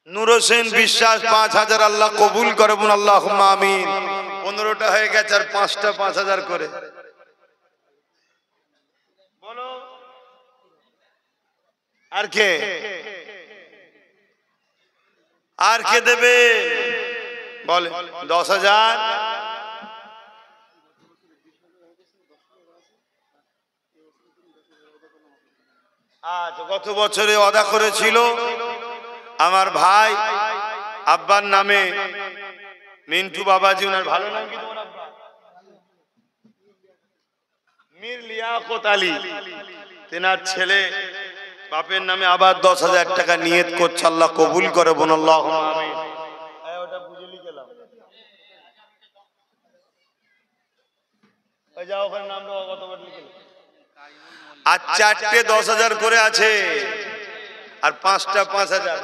নূর হোসেন বিশ্বাস 5,000। আল্লাহ কবুল করে, বোন আল্লাহুম্মা আমিন। 15টা হয়ে গেছে, আর 5টা 5,000 করে। বলো আর কে, আর কে দেবে? বলে 10,000। আচ্ছা, গত বছরে ওয়াদা করেছিল আমার ভাই আব্বার নামে মিন্টু বাবাজি, ওনার ভালো নাম কি তোমার আব্বা? মীর লিয়াকত আলী। তেনার ছেলে বাপের নামে আবার 10,000 টাকা নিয়ত করছে, আল্লাহ কবুল করে বোন, আল্লাহুম্মা আমিন। ওটা বুঝে লিখলাম, ওই যাও ওখানে নাম দাও, কতবার লিখলাম। আর 4টে 10,000 করে আছে, আর 5টা 5,000।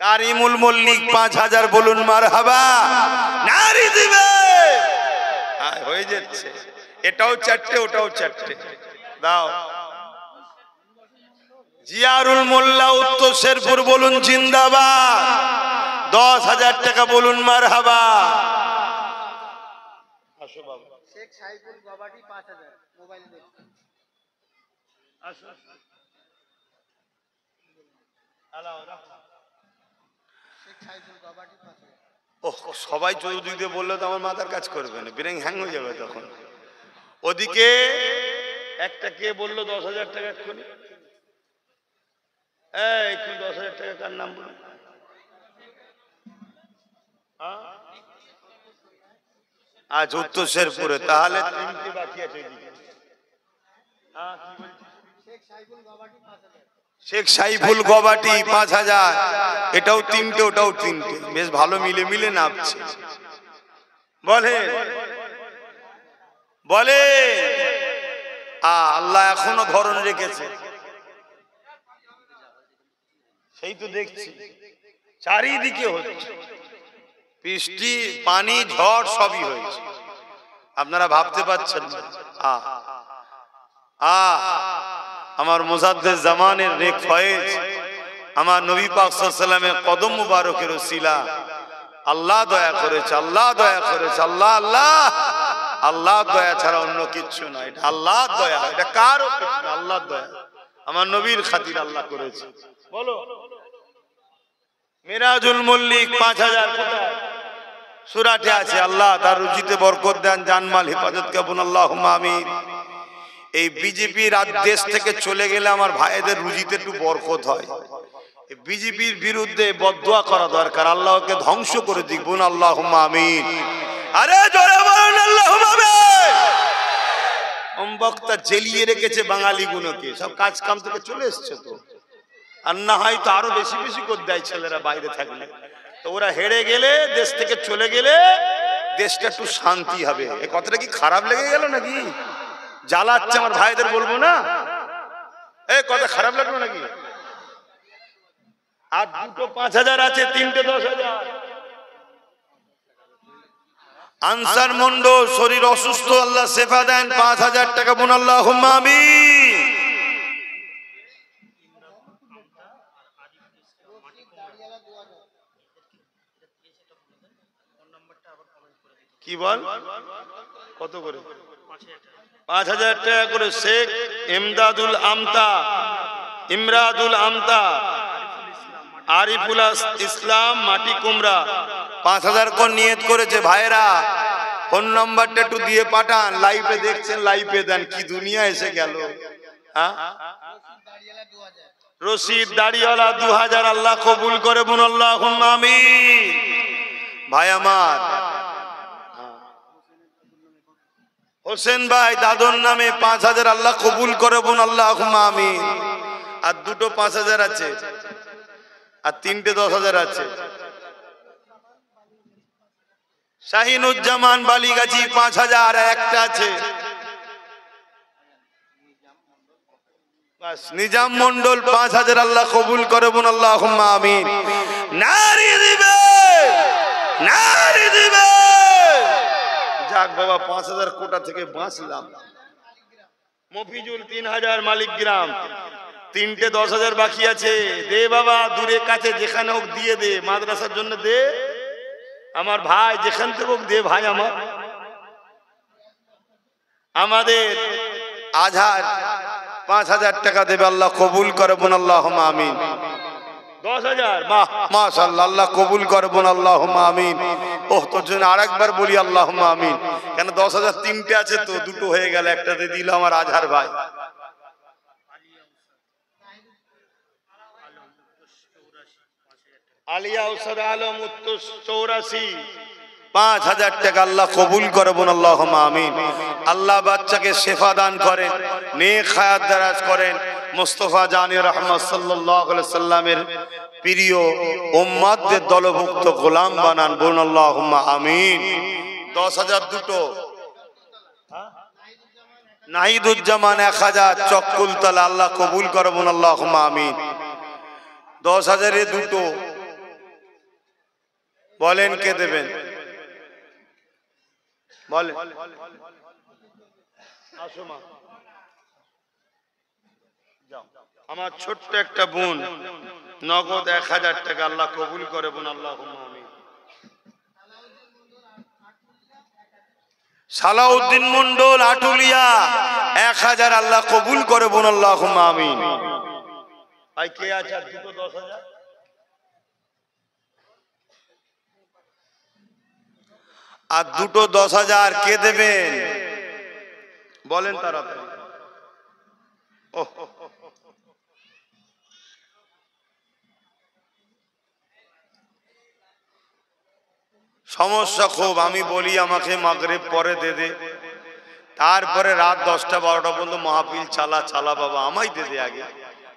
কারিমুল মল্লিক 5,000 বলুন মারহাবা, নারী দিবে হয়ে যাচ্ছে। এটাও 4টে, ওটাও 4টে দাও। জিয়ারুল মোল্লা উত্তর শেরপুর বলুন জিন্দাবাদ, 10,000 টাকা বলুন মারহাবা। আসো বাবা। শেখ সাইফুল গবাটি 5,000 মোবাইল দেখুন। আসো আলাও রাখো। শেখ সাইফুল গবাটি 5,000। ওহ, সবাই চৌধুরীতে বললে তো আমার মাথার কাজ করবে না, ব্রেন হ্যাং হয়ে যাবে তখন। ওদিকে একটা কে বললো 10,000 টাকা এক্ষুনি, একটু 10,000 টাকা কার নাম বলুন? আজ উত্তর শেরপুরে, তাহলে 3টে বাকি আছে। শেখ সাইফুল গবাটি 5,000, এটাও 3টে, ওটাও 3টে, বেশ ভালো মিলে মিলে নামছে। বলে বলে আল্লাহ এখনো ধরন রেখেছে, সেই তো দেখছি চারিদিকে হচ্ছে বৃষ্টি, পানি, ঝড় সবই হয়েছে, আপনারা ভাবতে পারছেন না। আমার মুজাদ্দেদ জামানের নেক ফয়েজ, আমার নবী পাক সাল্লাল্লাহু আলাইহি ওয়াসাল্লামের কদম মুবারকের ওসিলা আল্লাহ দয়া করেছে, আল্লাহ দয়া করেছে, আল্লাহ আল্লাহ আল্লাহ দয়া ছাড়া অন্য কিচ্ছু নয়, এটা আল্লাহর দয়া, এটা কারও কিছু না, আল্লাহর দয়া। আমার নবীর খাতির আল্লাহ করেছে। বলো মিরাজুল মল্লিক 5,000 কোথায়? সূরাতে আছে। আল্লাহ তার রুজিতে বরকত দেন, জানমাল হেফাজত করুন, আল্লাহুম্মা আমিন। এই বিজেপি দেশ থেকে চলে গেলে আমার ভাইদের রুজিতে একটু বরকত হয়। বিজেপির বিরুদ্ধে বদদুয়া করা দরকার, আল্লাহকে ধ্বংস করে দিক, বোন আল্লাহুম্মা আমিন। আরে জোরে বলুন আল্লাহুম্মা আমিন। বক্তা জেলিয়ে রেখেছে বাঙালি গুলোকে, সব কাজ কাম থেকে চলে এসছে তো, আর না হয় তো আরো বেশি বেশি করে দেয় ছেলেরা বাইরে থাকলে। তো ওরা হেরে গেলে, দেশ থেকে চলে গেলে দেশটা একটু শান্তি হবে। এই কথাটা কি খারাপ লেগে গেল নাকি? জ্বালাচ্ছে আমার ভাইদের, বলবো না এই কথা খারাপ লাগলো নাকি? আর 2টো 5,000 আছে, 3টে 10,000। আনসার মন্ডল শরীর অসুস্থ, আল্লাহ শেফা দেন, 5,000 টাকা বোন, আল্লাহুম্মা আমিন। কি বল কত করে? 5,000 টাকা করে। শেখ ইমদাদুল আমতা, ইমরাদুল আমতা, আরিফুল ইসলাম মাটি কুমড়া 5,000 করে নিয়ত করেছে। ভাইরা ফোন নাম্বারটা একটু দিয়ে পাঠান, লাইভে দেখছেন, লাইভে দেন। কি দুনিয়া এসে গেল। রশিদ দাড়িওয়ালা 2,000, আল্লাহ কবুল করে বোন, আল্লাহুম্মা আমিন। ভাই আমার হোসেন ভাই দাদুর নামে 5,000, আল্লাহ কবুল করে বোন, আল্লাহুম্মা আমিন। আর 2টো 5,000 আছে, আর 3টে 10,000 আছে। শাহিনুজ্জামান বালিগাছি 5,000, একটা আছে। নিজাম মন্ডল 5,000, আল্লাহ কবুল করে বোন, আল্লাহুম্মা আমিন। নারী দিবে, নারী দিবে। যাক বাবা, 5,000 কোটা থেকে বাঁচলাম। মফিজুল 3,000 মালিকগ্রাম, 3টে 10,000 বাকি আছে। দে বাবা, দূরে কাছে যেখানে হোক দিয়ে দে, মাদ্রাসার জন্য দে। আমার ভাই যেখান থেকে হোক দে ভাই। আমাদের আজহার 5,000 টাকা দেবে, আল্লাহ কবুল করে বোন, আল্লাহুম্মা আমিন। 10,000, মাশাআল্লাহ, আল্লাহ কবুল করে বোন, আল্লাহুম্মা আমিন। ওহ, তোর জন্য আরেকবার বলি আল্লাহুম্মা আমিন। কেন 10,000 3টে আছে তো, 2টো হয়ে গেল, একটাতে দিল আমার আজহার ভাই। আলিয়া উসাদ আলম উত্তর 84, 5000 টাকা আল্লাহ কবুল করে বোন আল্লাহুম্মা আমিন। আল্লাহ বাচ্চাকে শেফা দান করেন, নেক হায়াত দারাজ করেন, মুস্তাফা জানি রহমত সাল্লাল্লাহু আলাইহি সাল্লামের প্রিয় উম্মতদের দলভুক্ত গোলাম বানান বোন আল্লাহুম্মা আমিন। 10,000 দুটো, নাহিদুজ্জামান 1000 চক্কুলতলা আল্লাহ কবুল করে বোন আল্লাহুম্মা আমিন। 10,000 এ দুটো, বলেন কে দেবেন বলেন। আমার ছোট্ট একটা বোন নগদ 1000 টাকা আল্লাহ কবুল করে বোন আল্লাহুম্মা আমিন। সালাউদ্দিন মন্ডল আটুলিয়া 1000 আল্লাহ কবুল করে বোন আল্লাহুম্মা আমিন। ভাই কে আছে আর দুটো 10,000? আর দুটো 10,000 কে দেবেন বলেন তাড়াতাড়ি। সমস্যা খুব, আমি বলি আমাকে মাগরিব পরে দে দে, তারপরে রাত 10টা 12টা পর্যন্ত মাহফিল চালা বাবা, আমায় দে দে আগে,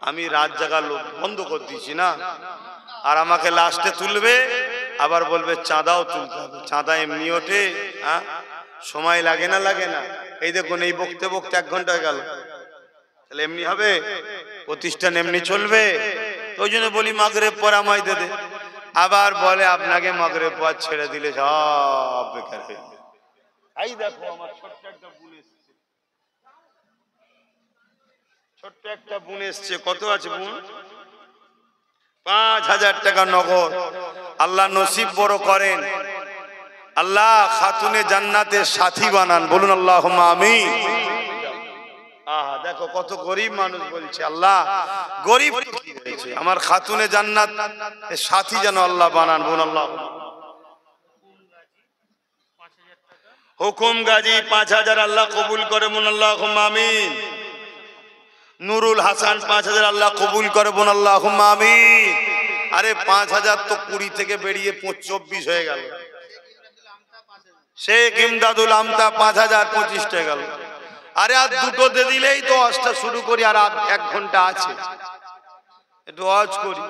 আমি রাত জাগা লোক বন্ধ করে দিয়েছি না। আর আমাকে লাস্টে তুলবে, আবার বলবে চাঁদাও তুলতে হবে। চাঁদা এমনি ওঠে, হ্যাঁ সময় লাগে না লাগে না। এই দেখুন এই বকতে বকতে 1 ঘন্টা হয়ে গেল, তাহলে এমনি হবে? প্রতিষ্ঠান এমনি চলবে? ওই জন্য বলি মাগরিব পরে আমায় দে দে। আবার বলে আপনাকে মাগরিব পর ছেড়ে দিলে সব বেকার হয়ে যাবে। এই দেখো আমার ছোট্ট একটা বোন এসছে, ছোট্ট একটা বোন এসছে। কত আছে বোন? 5000 টাকা নগদ। আল্লাহ নসিব বড় করেন, আল্লাহ খাতুনে জান্নাতের সাথী বানান বলুন আল্লাহুম্মা আমিন। আহা দেখো কত গরিব মানুষ বলছে আল্লাহ গরিব হয়েছে, আমার খাতুনে জান্নাত এর সাথী যেন আল্লাহ বানান বলুন আল্লাহ। হুকুম গাজী 5000 আল্লাহ কবুল করে বলুন আল্লাহুম্মা আমিন। নুরুল হাসান 5000 আল্লাহ কবুল করে বলুন আল্লাহুম্মা আমিন। আরে 5000 তো 20 থেকে বেরিয়ে 24 হয়ে গেল। শেখ ইমদাদুল আমতা 5000 25 হয়ে গেল। আরে আর দুটো দিয়ে দিলেই তো আজটা শুরু করি, আর 1 ঘন্টা আছে, একটু ওয়াজ করি।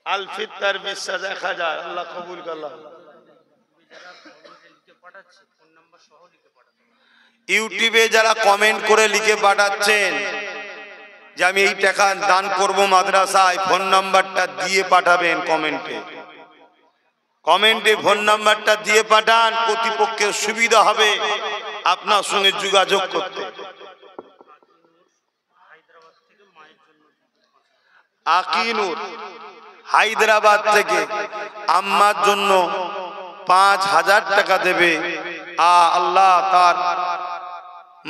আল ফিতর বিশ্বাস 1000 আল্লাহ কবুল করলাম। ইউটিউবে যারা কমেন্ট করে লিখে পাঠাচ্ছেন যে আমি এই টাকা দান করব মাদ্রাসায়, ফোন নাম্বারটা দিয়ে পাঠাবেন। কমেন্টে ফোন নাম্বারটা দিয়ে পাঠান, প্রতিপক্ষের সুবিধা হবে আপনার সঙ্গে যোগাযোগ করতে। আকিনুর হায়দ্রাবাদ থেকে আম্মার জন্য 5000 টাকা দেবে। আল্লাহ তার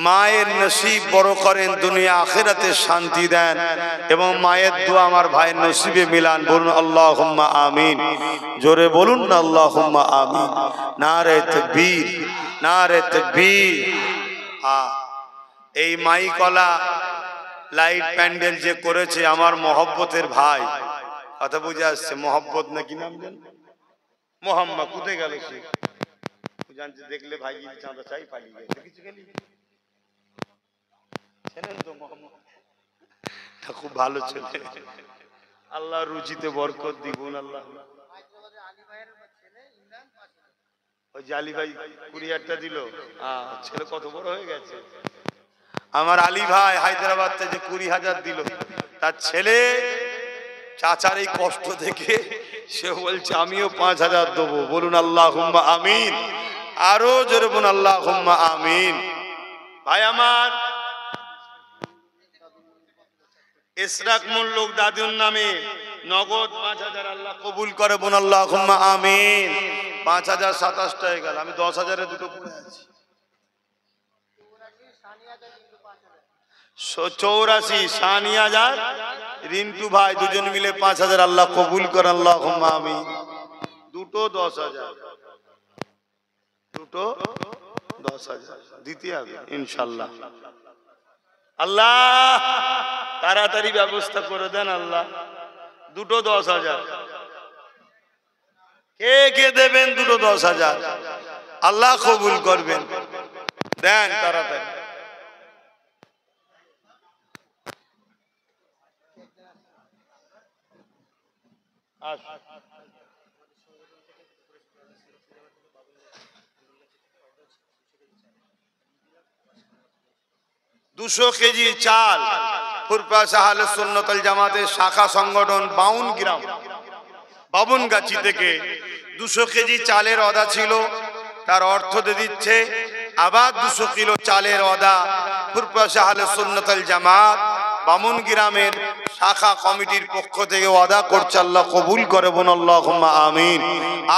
মায়ের নসিব বড় করেন, দুনিয়া আখিরাতে শান্তি দেন, এবং মায়ের দোয়া আমার ভাইয়ের নসিবে মিলান বলুন আল্লাহুম্মা আমিন। জোরে বলুন না আল্লাহুম্মা আমিন। নারে তাকবীর, নারে তাকবীর। এই মাইকলা লাইট প্যান্ডেল যে করেছে আমার মহব্বতের ভাই, কথা বুঝে আসছে? মহব্বত নাকি নাম জান? মোহাম্মদ কোথায় গেল সে? জানতে দেখলে ভাই চাঁদা চাই পালিয়ে গেছে, কিছু গেলি তো মোহাম্মদ খুব ভালো ছেলে, আল্লাহ রুজিতে বরকত দিবুন। আল্লাহ ওই যে আলী ভাই 20,000টা দিল, ছেলে কত বড় হয়ে গেছে। আমার আলী ভাই হায়দ্রাবাদ থেকে 20,000 দিল, তার ছেলে চাচার এই কষ্ট দেখে সে বলছে আমিও 5000 দেবো। বলুন আল্লাহুম্মা আমিন। আরো জোরে বলুন আল্লাহুম্মা আমিন। ভাই আমার ইসরাক মোল্লুক দাদুর নামে নগদ 5000 আল্লাহ কবুল করে বলুন আল্লাহুম্মা আমিন। 5027টা হয়ে গেল, আমি 10,000-এ দুটো পড়ে আছি। 84 সানিয়াজার রিন্টু ভাই দুজন মিলে 5000 আল্লাহ কবুল করেন আল্লাহুম্মা আমিন। দুটো 10,000, দুটো 10,000 দিতে হবে ইনশাআল্লাহ। আল্লাহ তাড়াতাড়ি ব্যবস্থা করে দেন আল্লাহ। দুটো 10,000। কে কে দেবেন দুটো 10,000? আল্লাহ কবুল করবেন, দেন তাড়াতাড়ি। আচ্ছা, 200 কেজি চাল ফুরফুরা আহলে সুন্নাত ওয়াল জামাতের শাখা সংগঠন 52 গ্রাম বাবুনগাছি থেকে 200 কেজি চালের ওয়াদা ছিল, তার অর্থ দিয়ে দিচ্ছে আবার 200 কিলো চালের ওয়াদা ফুরফুরা আহলে সুন্নাত ওয়াল জামাত বামুন গ্রামের শাখা কমিটির পক্ষ থেকে ওয়াদা করছে। আল্লাহ কবুল করে, বোন আল্লাহুম্মা আমিন।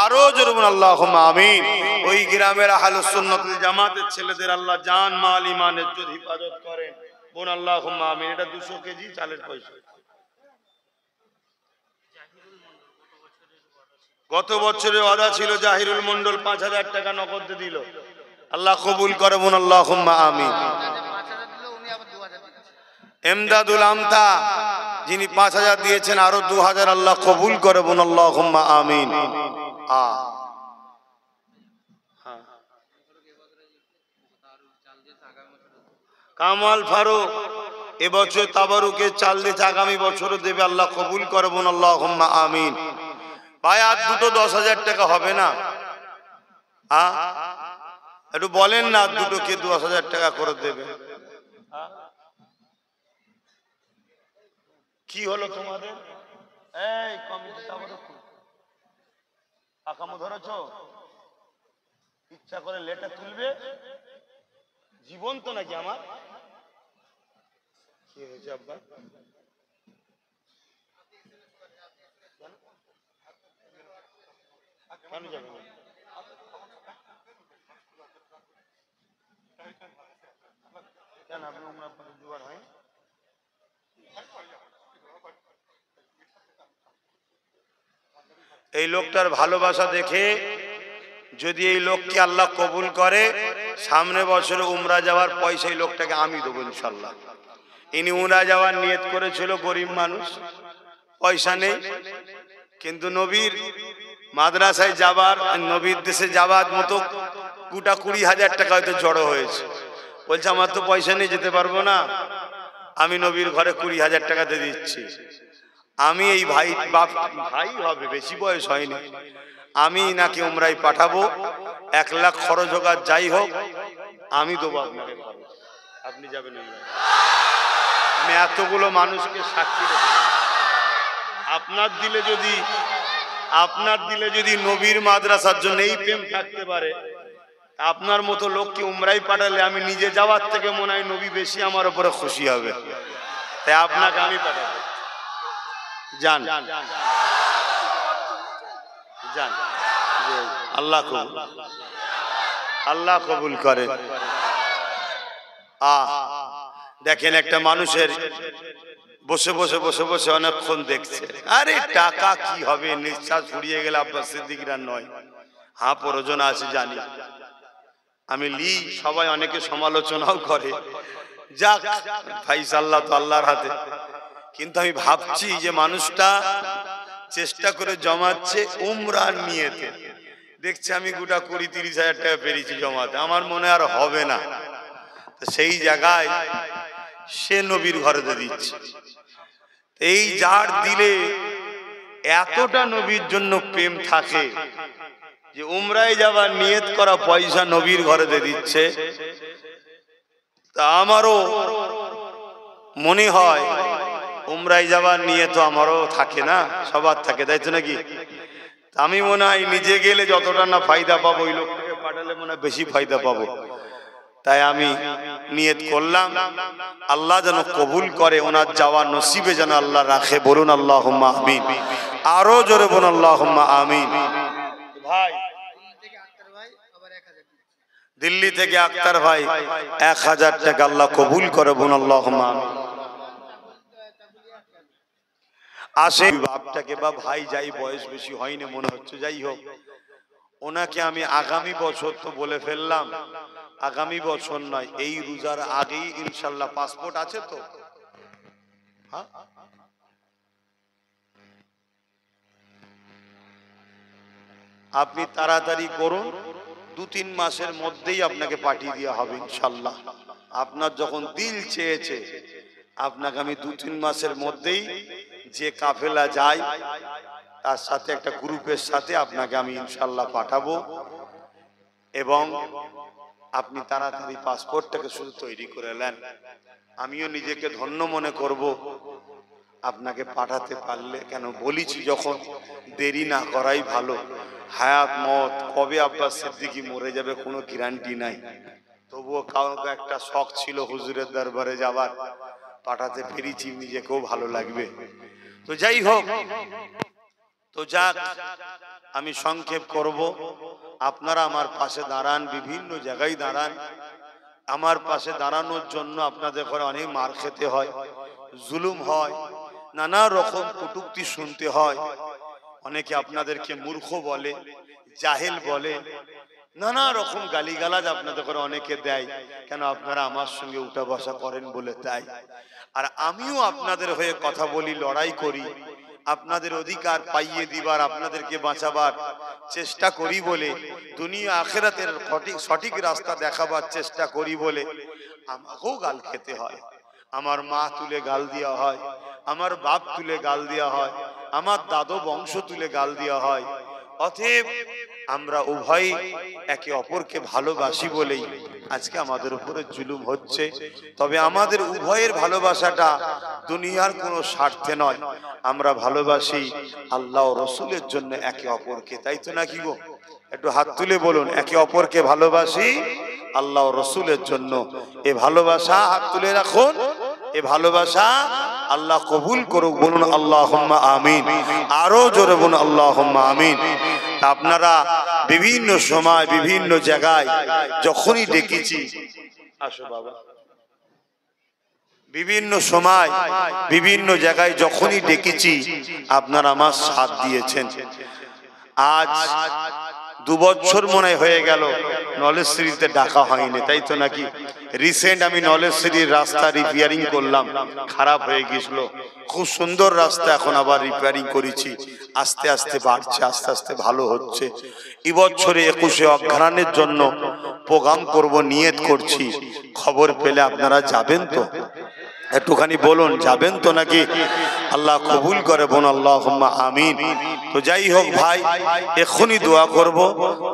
আরো জোরে বোন আল্লাহুম্মা আমিন। ওই গ্রামের আহলে সুন্নাত ওয়াল জামাতের ছেলেদের আল্লাহ জান মাল ইমানের যদি হেফাজত করেন, বোন আল্লাহুম্মা আমিন। এটা 200 কেজি চালের পয়সা। গত বছরের ওয়াদা ছিল জাহিরুল মন্ডল 5,000 টাকা নগদ দিল, আল্লাহ কবুল করে, বোন আল্লাহুম্মা আমিন। এমদাদুল আমতা যিনি 5,000 দিয়েছেন, আরো 2,000 আল্লাহ কবুল করে, বোন আল্লাহুম্মা আমিন। কামাল ফারুক এবছর তাবারুকের চাল দিয়েছে, আগামী বছরও দেবে, আল্লাহ কবুল করে, বোন আল্লাহুম্মা আমিন। ভাই আর দুটো 10,000 টাকা হবে না? একটু বলেন না, দুটো কে 10,000 টাকা করে দেবে? কি হলো তোমাদের? এই কমিটি তাবারুক আকামো ধরেছো, ইচ্ছা করে লেটা তুলবে, জীবন্ত নাকি আমার? কি হয়েছে আব্বা? কেন যাবে না? কেন আপনি উমরা আপনাদের জোয়ার হয়? এই লোকটার ভালোবাসা দেখে যদি এই লোককে আল্লাহ কবুল করে, সামনে বছরে উমরা যাওয়ার পয়সা এই লোকটাকে আমি দেবো ইনশাল্লাহ। ইনি উমরা যাওয়ার নিয়ত করেছিল, গরিব মানুষ, পয়সা নেই, কিন্তু নবীর মাদ্রাসায় যাবার, নবীর দেশে যাবার মতো গোটা 20,000 টাকা হয়তো জড়ো হয়েছে। বলছে আমার তো পয়সা নেই, যেতে পারবো না, আমি নবীর ঘরে 20,000 টাকা দিয়ে দিচ্ছি। আমি এই ভাই, বাপ ভাই হবে, বেশি বয়স হয়নি, আমি নাকি উমরাই পাঠাবো, 1 লাখ খরচ হোক আর যাই হোক, আমি দেবো আপনাকে খরচ, আপনি যাবেন উমরায়। আমি এতগুলো মানুষকে সাক্ষী রেখে, আপনার দিলে যদি নবীর মাদ্রাসার জন্য এই প্রেম থাকতে পারে, আপনার মতো লোককে উমরাই পাঠালে আমি নিজে যাওয়ার থেকে মনে হয় নবী বেশি আমার উপরে খুশি হবে। তাই আপনাকে আমি পাঠাবো, যান যান। আল্লাহ কবুল করে। দেখেন একটা মানুষের বসে বসে বসে বসে অনেকক্ষণ দেখছে, আরে টাকা কি হবে, নিঃশ্বাস ফুরিয়ে গেলে আব্বাস সিদ্দিকীরা নয়। হ্যাঁ প্রয়োজন আছে জানি, আমি লি, সবাই অনেকে সমালোচনাও করে, যাক ফাইসাল্লাহ তো আল্লাহর হাতে। কিন্তু আমি ভাবছি যে মানুষটা চেষ্টা করে জমাচ্ছে উমরার নিয়েতে, দেখছি আমি গোটা 20-30 হাজার টাকা পেরেছি জমাতে, আমার মনে আর হবে না। সেই জায়গায় সে নবীর ঘরে দিচ্ছে। এই যার দিলে এতটা নবীর জন্য প্রেম থাকে যে উমরায় যাবার নিয়ত করা পয়সা নবীর ঘরে দিচ্ছে, তা আমারও মনে হয় উমরায় যাবার নিয়ত আমারও থাকে না, সবার থাকে, তাই তো নাকি? আমি মনে হয় নিজে গেলে যতটা না ফায়দা পাবো, ওই লোকটাকে পাঠালে মনে হয় বেশি ফায়দা পাবো। তাই আমি নিয়ত করলাম, আল্লাহ যেন কবুল করে, ওনার যাওয়ার নসিবে যেন আল্লাহ রাখে, বলুন আল্লাহুম্মা আমিন। আরো জোরে বলুন আল্লাহুম্মা আমিন। ভাই দিল্লি থেকে আক্তার ভাই 1,000 টাকা আল্লাহ কবুল করে, বলুন আল্লাহুম্মা আমিন। আসে বাপটাকে বা ভাই, যাই বয়স বেশি হয়নি মনে হচ্ছে, যাই হোক, ওনাকে আমি আগামী বছর তো বলে ফেললাম, আগামী বছর নয়, এই রোজার আগেই ইনশাল্লাহ। পাসপোর্ট আছে তো? হ্যাঁ, আপনি তাড়াতাড়ি করুন, 2-3 মাসের মধ্যেই আপনাকে পাঠিয়ে দেওয়া হবে ইনশাল্লাহ। আপনার যখন দিল চেয়েছে, আপনাকে আমি 2-3 মাসের মধ্যেই যে কাফেলা যায় তার সাথে একটা গ্রুপের সাথে আপনাকে আমি ইনশাল্লাহ পাঠাবো, এবং আপনি তাড়াতাড়ি পাসপোর্টটাকে শুধু তৈরি করে নেন। আমিও নিজেকে ধন্য মনে করব আপনাকে পাঠাতে পারলে। কেন বলেছি, যখন দেরি না করাই ভালো। হায়াত মত কবে আব্বাস সিদ্দিকী মরে যাবে কোনো গ্যারান্টি নাই। তবুও কাউকে একটা শখ ছিল হুজুরের দরবারে যাবার, পাঠাতে পেরেছি, নিজেকেও ভালো লাগবে। তো যাই হোক, তো যাক, আমি সংক্ষেপ করব। আপনারা আমার পাশে দাঁড়ান, বিভিন্ন জায়গায় দাঁড়ান। আমার পাশে দাঁড়ানোর জন্য আপনাদের ঘরে অনেক মার খেতে হয়, জুলুম হয়, নানা রকম কটূক্তি শুনতে হয়। অনেকে আপনাদেরকে মূর্খ বলে, জাহেল বলে, নানা রকম গালিগালাজ আপনাদের ঘরে অনেকে দেয়। কেন? আপনারা আমার সঙ্গে উঠা বসা করেন বলে তাই। আর আমিও আপনাদের হয়ে কথা বলি, লড়াই করি, আপনাদের অধিকার পাইয়ে দিবার, আপনাদেরকে বাঁচাবার চেষ্টা করি বলে, দুনিয়া আখেরাতের সঠিক রাস্তা দেখাবার চেষ্টা করি বলে আমাকেও গাল খেতে হয়। আমার মা তুলে গাল দেওয়া হয়, আমার বাপ তুলে গাল দেওয়া হয়, আমার দাদু বংশ তুলে গাল দেওয়া হয়। অতএব আমরা উভয় একে অপরকে ভালোবাসি বলেই আজকে আমাদের উপরে জুলুম হচ্ছে। তবে আমাদের উভয়ের ভালোবাসাটা দুনিয়ার কোনো স্বার্থে নয়। আমরা ভালোবাসি আল্লাহ ও রসুলের জন্য একে অপরকে, তাই তো নাকি গো? একটু হাত তুলে বলুন, একে অপরকে ভালোবাসি আল্লাহ ও রসুলের জন্য। এ ভালোবাসা হাত তুলে রাখুন, এ ভালোবাসা আল্লাহ কবুল করুক। বলুন আল্লাহুম্মা আমিন। আরো জোরে বলুন আল্লাহুম্মা আমিন। আপনারা বিভিন্ন সময় বিভিন্ন জায়গায় যখনই ডেকেছি, আসো বাবা, বিভিন্ন সময় বিভিন্ন জায়গায় যখনই ডেকেছি আপনারা আমার সাথ দিয়েছেন। আজ 2 বছর মনে হয়ে গেল নলেজশ্রীতে ডাকা হয়নি, তাই তো নাকি? রিসেন্ট আমি নলেজশ্রীর রাস্তা রিপেয়ারিং করলাম, খারাপ হয়ে গেছিল। খুব সুন্দর রাস্তা এখন আবার রিপেয়ারিং করেছি, আস্তে আস্তে বাড়ছে, আস্তে আস্তে ভালো হচ্ছে। এবছরে 21শে অঘ্রাণের জন্য প্রোগ্রাম করব, নিয়ত করছি। খবর পেলে আপনারা যাবেন তো? একটুখানি বলুন, যাবেন তো নাকি? আল্লাহ কবুল করে, বোন আল্লাহুম্মা আমিন। তো যাই হোক ভাই, এখনই দোয়া করব।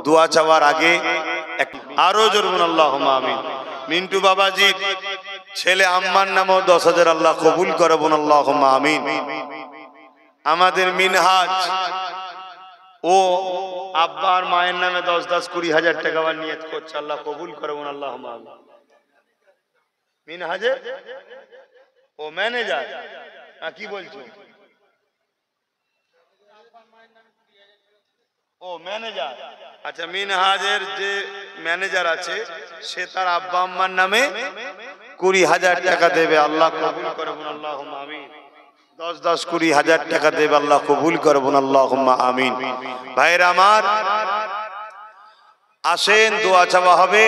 দোয়া চাওয়ার আগে আরো জোর বোন আল্লাহুম্মা আমিন। মিন্টু বাবাজি ছেলে আম্মার নামও 10,000 আল্লাহ কবুল করে, বোন আল্লাহুম্মা আমিন। আমাদের মিনহাজ ও আব্বার মায়ের নামে 10-20 হাজার টাকা নিয়ত করছে, আল্লাহ কবুল করে, বোন আল্লাহুম্মা আমিন। মিনহাজে ও ম্যানেজার, কি বলছো? ও ম্যানেজার, আচ্ছা। মিনহাজের যে ম্যানেজার আছে সে তার আব্বা আম্মার নামে 20,000 টাকা দেবে, আল্লাহ কবুল করে, বোন আল্লাহুম্মা আমিন। 10-20 হাজার টাকা দেবে, আল্লাহ কবুল করে, বোন আল্লাহুম্মা আমিন। ভাইরা আমার, আসেন দোয়া চাওয়া হবে।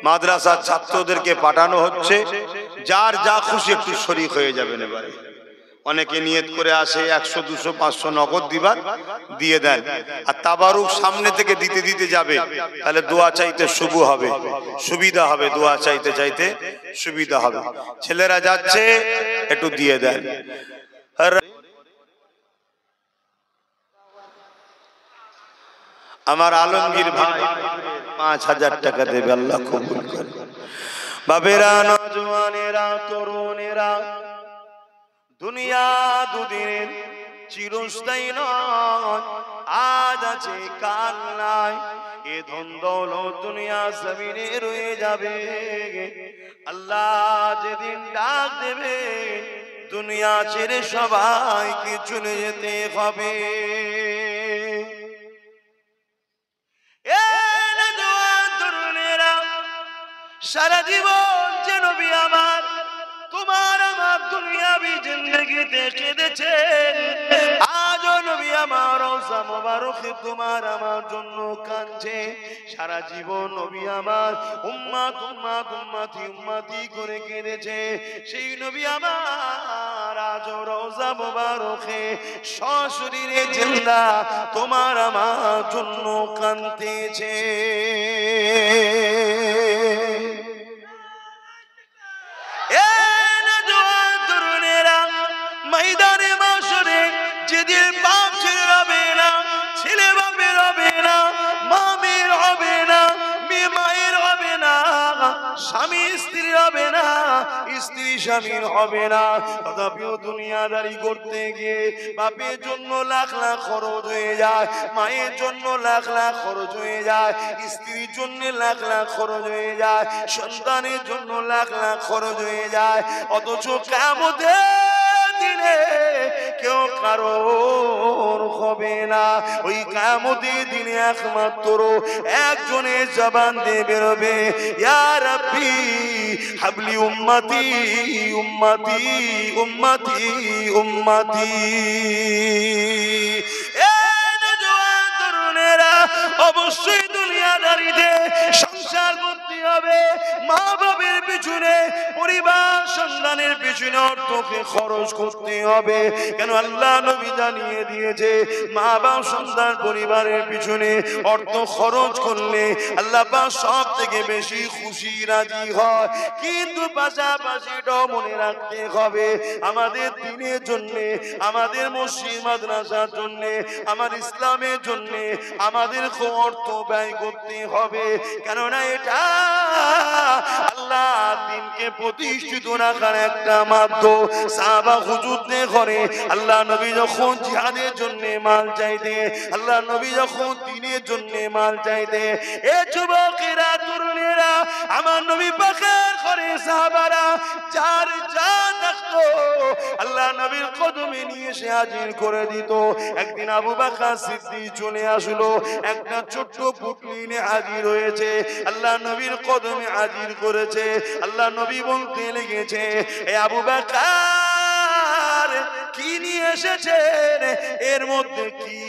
মাদ্রাসার ছাত্রদেরকে পাঠানো হচ্ছে, যার যা খুশি একটু শরীক হয়ে যাবেন। এবারে অনেকে নিয়ত করে আসে 100, 200, 500 নগদ দিবার, দিয়ে দেন। আর তাবারুক সামনে থেকে দিতে দিতে যাবে, তাহলে দোয়া চাইতে শুভ হবে, সুবিধা হবে, দোয়া চাইতে চাইতে সুবিধা হবে। ছেলেরা যাচ্ছে, একটু দিয়ে দেন। আমার আলমগীর ভাই 5,000 টাকা দেবে, আল্লাহ কবুল করে। বাবেরা, নওজওয়ানেরা, তরুণেরা, দুনিয়া দুদিনের, চিরস্থায়ী নয়, আজ আছে কাল নাই। এ ধন দৌলত দুনিয়া জমিনে রয়ে যাবে, আল্লাহ যেদিন ডাক দেবে দুনিয়া ছেড়ে সবাইকে চলে যেতে হবে। সারা জীবন যে নবী আমার, তোমার আমার দুনিয়াবি জিন্দেগিতে কেঁদেছেন, আজও নবী আমার রওজা মোবারকে তোমার আমার জন্য কাঁদছে। সারা জীবন নবী আমার উম্মত উম্মত উম্মতি উম্মতি করে কেঁদেছে। সেই নবী আমার আজ রওজা মুবারকে সশরীরে জিন্দা তোমার আমার জন্য কাঁদতেছে। ময়দানে মাশরে যেদিন বাপ ছেলে হবে না, ছেলে বাপের হবে না, মা মেয়ের হবে না, মেয়ে মায়ের হবে না, স্বামী স্ত্রী হবে না, স্ত্রী স্বামীর হবে না। তথাপিও দুনিয়াদারি করতে গিয়ে বাপের জন্য লাখ লাখ খরচ হয়ে যায়, মায়ের জন্য লাখ লাখ খরচ হয়ে যায়, স্ত্রীর জন্য লাখ লাখ খরচ হয়ে যায়, সন্তানের জন্য লাখ লাখ খরচ হয়ে যায়। অথচ কিয়ামতের দিনে কেউ কারোর হবে না। ওই কিয়ামতের দিনে একমাত্র একজনের জবান দিয়ে বেরোবে, ইয়া রাব্বি হাবলি উম্মতি উম্মতি উম্মতি উম্মতি। অবশ্যই দুনিয়াদারিতে সংসার করতে হবে, মা বাবার পিছনে, পরিবার সন্তানের পিছনে অর্থকে খরচ করতে হবে। কেন আল্লাহ নবী জানিয়ে দিয়েছে, মা বাবা সন্তান পরিবারের পিছনে অর্থ খরচ করলে আল্লাহ পাক সব থেকে বেশি খুশি রাজি হয়। কিন্তু পাশাপাশি এটাও মনে রাখতে হবে, আমাদের দিনের জন্য, আমাদের মসজিদ মাদ্রাসার জন্য, আমার ইসলামের জন্য আমাদের অর্থ ব্যয় করতে হবে। কেননা এটা আল্লাহ দিনকে প্রতিষ্ঠিত রাখার একটা মাধ্যম। সাহাবা হুজুরদের ঘরে আল্লাহ নবী যখন জিহাদের জন্য মাল চাইতে, আল্লাহ নবী যখন দিনের জন্য মাল চাইতে, এ যুবকেরা তরুণেরা আমার নবী পাকের ঘরে সাহাবারা যার যা থাকতো আল্লাহ নবীর কদমে নিয়ে এসে হাজির করে দিত। একদিন আবু বকর সিদ্দিক চলে আসলো, একটা ছোট্ট পুটলি নিয়ে হাজির হয়েছে, আল্লাহ নবীর কদমে হাজির করেছে। আল্লাহ নবী বলতে লেগেছে, এ আবু বকর কি নিয়ে এসেছেন, এর মধ্যে কি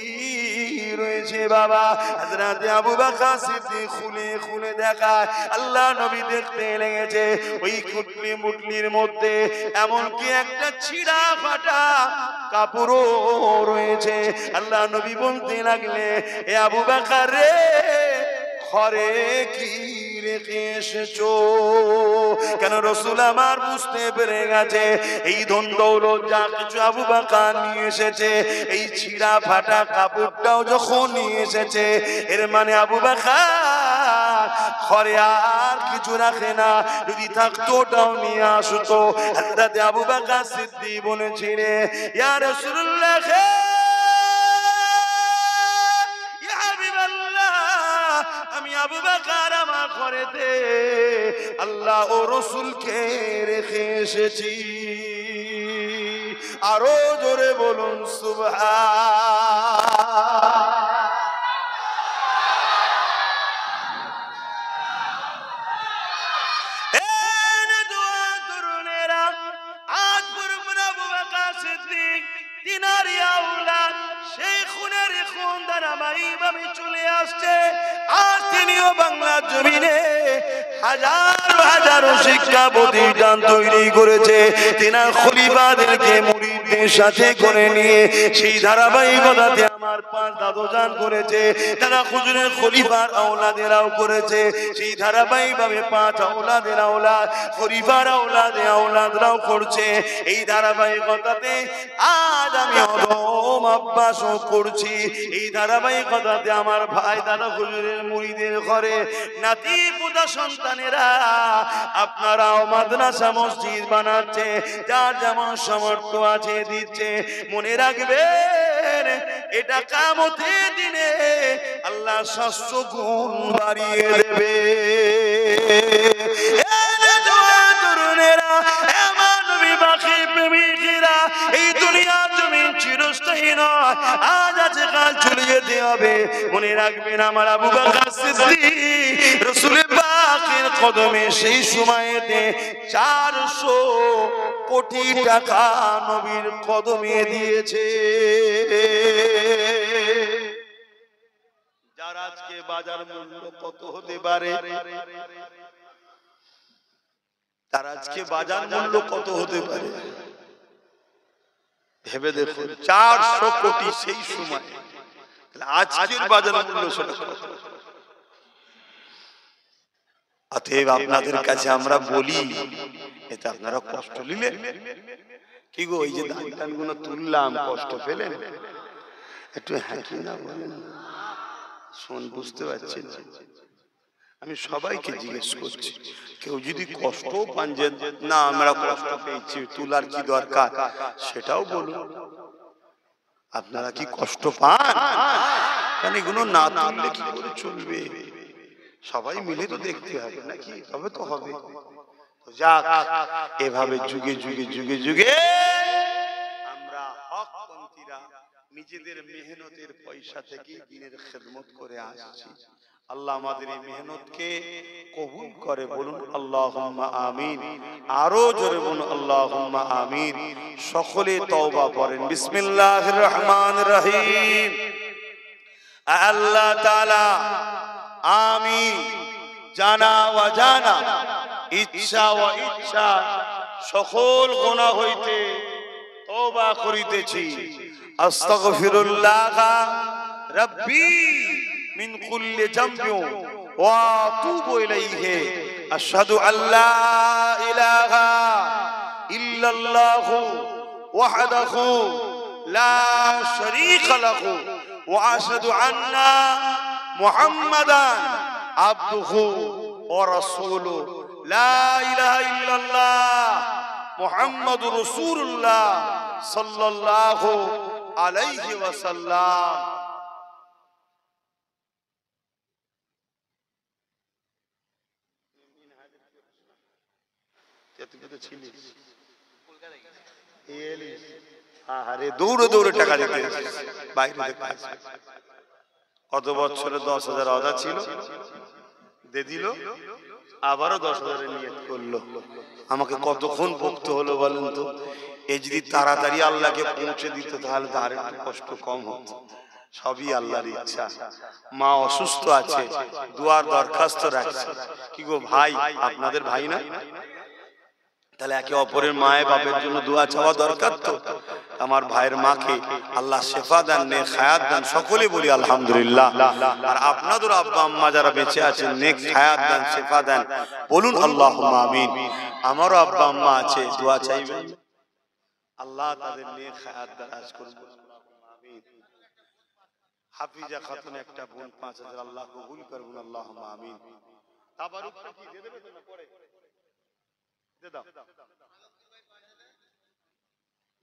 রয়েছে বাবা? হযরত আবু বকর সিদ্দিক খুলে খুলে দেখায়, আল্লাহ নবী দেখতে লেগেছে ওই কুটলি মুটলির মধ্যে এমনকি একটা ছিঁড়া ফাটা কাপড়ও রয়েছে। আল্লাহ নবী বলতে লাগলে, এ আবু বকর রে, ঘরে কি রেখে এসেছো? কেন রাসূল আমার বুঝতে পেরে গেছে এই ধন দৌলত যা কিছু আবু বকর নিয়ে এসেছে, এই ছিঁড়া ফাটা কাপড়টাও যখন নিয়ে এসেছে, এর মানে আবু বকর ঘরে আর কিছু রাখে না, যদি থাকতো ওটাও নিয়ে আসতো। হযরত আবু বকর সিদ্দিক বলেছিলেন, ইয়া রাসূলুল্লাহ, আমি আবু বকর আমার ঘরেতে আল্লাহ ও রাসূলকে রেখে এসেছি। আরো জোরে বলুন সুবহান। আজ পূর্ব আবু বকর সিদ্দিক তিনারি আওলাদ সেই খুনের খুন ধারাবাহিকভাবে চলে আসছে। আজ তিনিও বাংলার জমিনে হাজারো হাজারো শিক্ষা প্রতিষ্ঠান তৈরি করেছে। তিনার খলিফাদেরকে মুরিদদের সাথে করে নিয়ে সেই ধারাবাহিকতাতে আমার পাঁচ দাদুজান করেছে, তারা হুজুরের খলিফার আওলাদেরাও করেছে। সেই ধারাবাহিকভাবে পাঁচ আওলাদের আওলাদ, খলিফার আওলাদে আওলাদরাও করছে। এই ধারাবাহিকতাতে আজ আমি অদম অভ্যাসও করছি। এই ধারাবাহিকতাতে আমার ভাই দাদা হুজুরের মুরিদের ঘরে নাতি পুতা সন্তানেরা আপনারাও মাদ্রাসা মসজিদ বানাচ্ছে, যার যেমন সামর্থ্য আছে দিচ্ছে। মনে রাখবেন, এটা কিয়ামতের দিনে আল্লাহ 700 গুণ বাড়িয়ে দেবে। এই দুনিয়ার জমিন চিরস্থায়ী নয়, আজ আছে কাল চলে যেতে হবে। মনে রাখবেন, আমার আবু বকর সিদ্দিক রাসূলের পাকের কদমে সেই সময়েতে 400 কোটি টাকা নবীর কদমে দিয়েছে। যার আজকে বাজার মূল্য কত হতে পারে, তার আজকে বাজার মূল্য কত হতে পারে? ভেবে দেখুন 400 কোটি সেই সময়, আজকের বাজার মূল্য সেটা কত? অতএব আপনাদের কাছে আমরা বলি, এটা আপনারা কষ্ট নিলেন কি গো? এই যে দান গুলো তুললাম, কষ্ট পেলেন? একটু হ্যাঁ কি না বলেন, শোন, বুঝতে পারছেন? আমি সবাইকে জিজ্ঞেস করছি, কেউ যদি কষ্ট পান যে না আমরা কষ্ট পেয়েছি, তুলার কি দরকার, সেটাও বলুন। আপনারা কি কষ্ট পান? কারণ এগুলো না তুললে কি করে চলবে? সবাই মিলে তো দেখতে হবে নাকি, তবে তো হবে। যাক, এভাবে যুগে যুগে যুগে যুগে আমরা হকপন্থীরা নিজেদের মেহনতের পয়সা থেকে দ্বীনের খেদমত করে আসছি। আল্লাহ আমাদের এই মেহনতকে কবুল করে, বলুন আল্লাহুম্মা আমিন। আরো জোরে বলুন আল্লাহুম্মা আমিন। সকলে তওবা করেন। বিসমিল্লাহির রহমানির রহিম। আল্লাহ তাআলা আমি জানা ওয়া জানা, ইচ্ছা ওয়া ইচ্ছা সকল গুনাহ হইতে তওবা করিতেছি। আস্তাগফিরুল্লাহ রাব্বি মিন কুল্লি যামবি ওয়া আতুবু ইলাইহি। আশহাদু আল্লা ইলাহা ইল্লাল্লাহু ওয়াহদাহু লা শারীকা লাহু ওয়া আশহাদু আন্না মুহাম্মাদান আবদুহু ওয়া রাসূলুহু। লা ইলাহা ইল্লাল্লাহ মুহাম্মাদুর রাসূলুল্লাহ সাল্লাল্লাহু আলাইহি ওয়াসাল্লাম। আরে দৌড়ে দৌড়ে টাকা দিতে বাইরে কত বছরে 10,000 আদা ছিল, দিয়ে দিল, আবারও 10,000 নিয়ত করলো। আমাকে কতক্ষণ ভুগতে হলো বলেন তো? এই যদি তাড়াতাড়ি আল্লাহকে পৌঁছে দিত তাহলে তো আর একটু কষ্ট কম হতো। সবই আল্লাহর ইচ্ছা। মা অসুস্থ আছে, দুয়ার দরখাস্ত রাখছে। কি গো ভাই, আপনাদের ভাই না? তাহলে একে অপরের মায়ের বাপের জন্য দোয়া চাওয়া দরকার তো। আমার ভাইয়ের মাকে আল্লাহ শেফা দেন, নেক হায়াত দেন, সকলে বলি আলহামদুলিল্লাহ। আর আপনাদের আব্বা আম্মা যারা বেঁচে আছেন, নেক হায়াত দেন, শেফা দেন, বলুন আল্লাহুম্মা আমিন। আমারও আব্বা আম্মা আছে, দোয়া চাইবেন, আল্লাহ তাদের নেক হায়াত দারাজ করুন। হাফিজা খাতুন একটা বোন 5,000 আল্লাহ কবুল করুন, আল্লাহুম্মা আমিন। তাবারুকটা কি দিয়ে দেবে না পরে? দে দাও।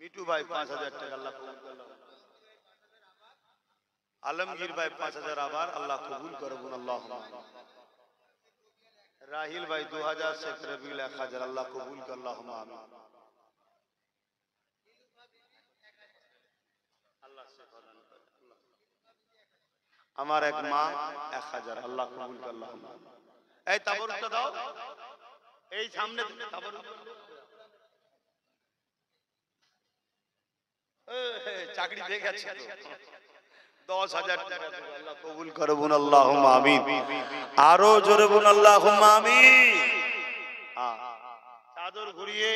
মিটু ভাই 5,000 টাকা আল্লাহ কবুল করুন। আলমগীর ভাই 5,000 আবার আল্লাহ কবুল করুন, আল্লাহুম্মা আমিন। রাহিল ভাই 2000, শেখ রবিউল 1000 আল্লাহ কবুল করুন, আল্লাহুম্মা আমিন। আমার এক মা 1000 আল্লাহ কবুল করুন, আল্লাহুম্মা আমিন। এই তাবারুকটা দাও, এই সামনে তাবারুক। চাকরি পেয়ে গেছে তো 10,000 টাকা আল্লাহ কবুল করুন, আল্লাহুম্মা আমিন। আরো জোরে বলুন আল্লাহুম্মা আমিন। চাদর ঘুরিয়ে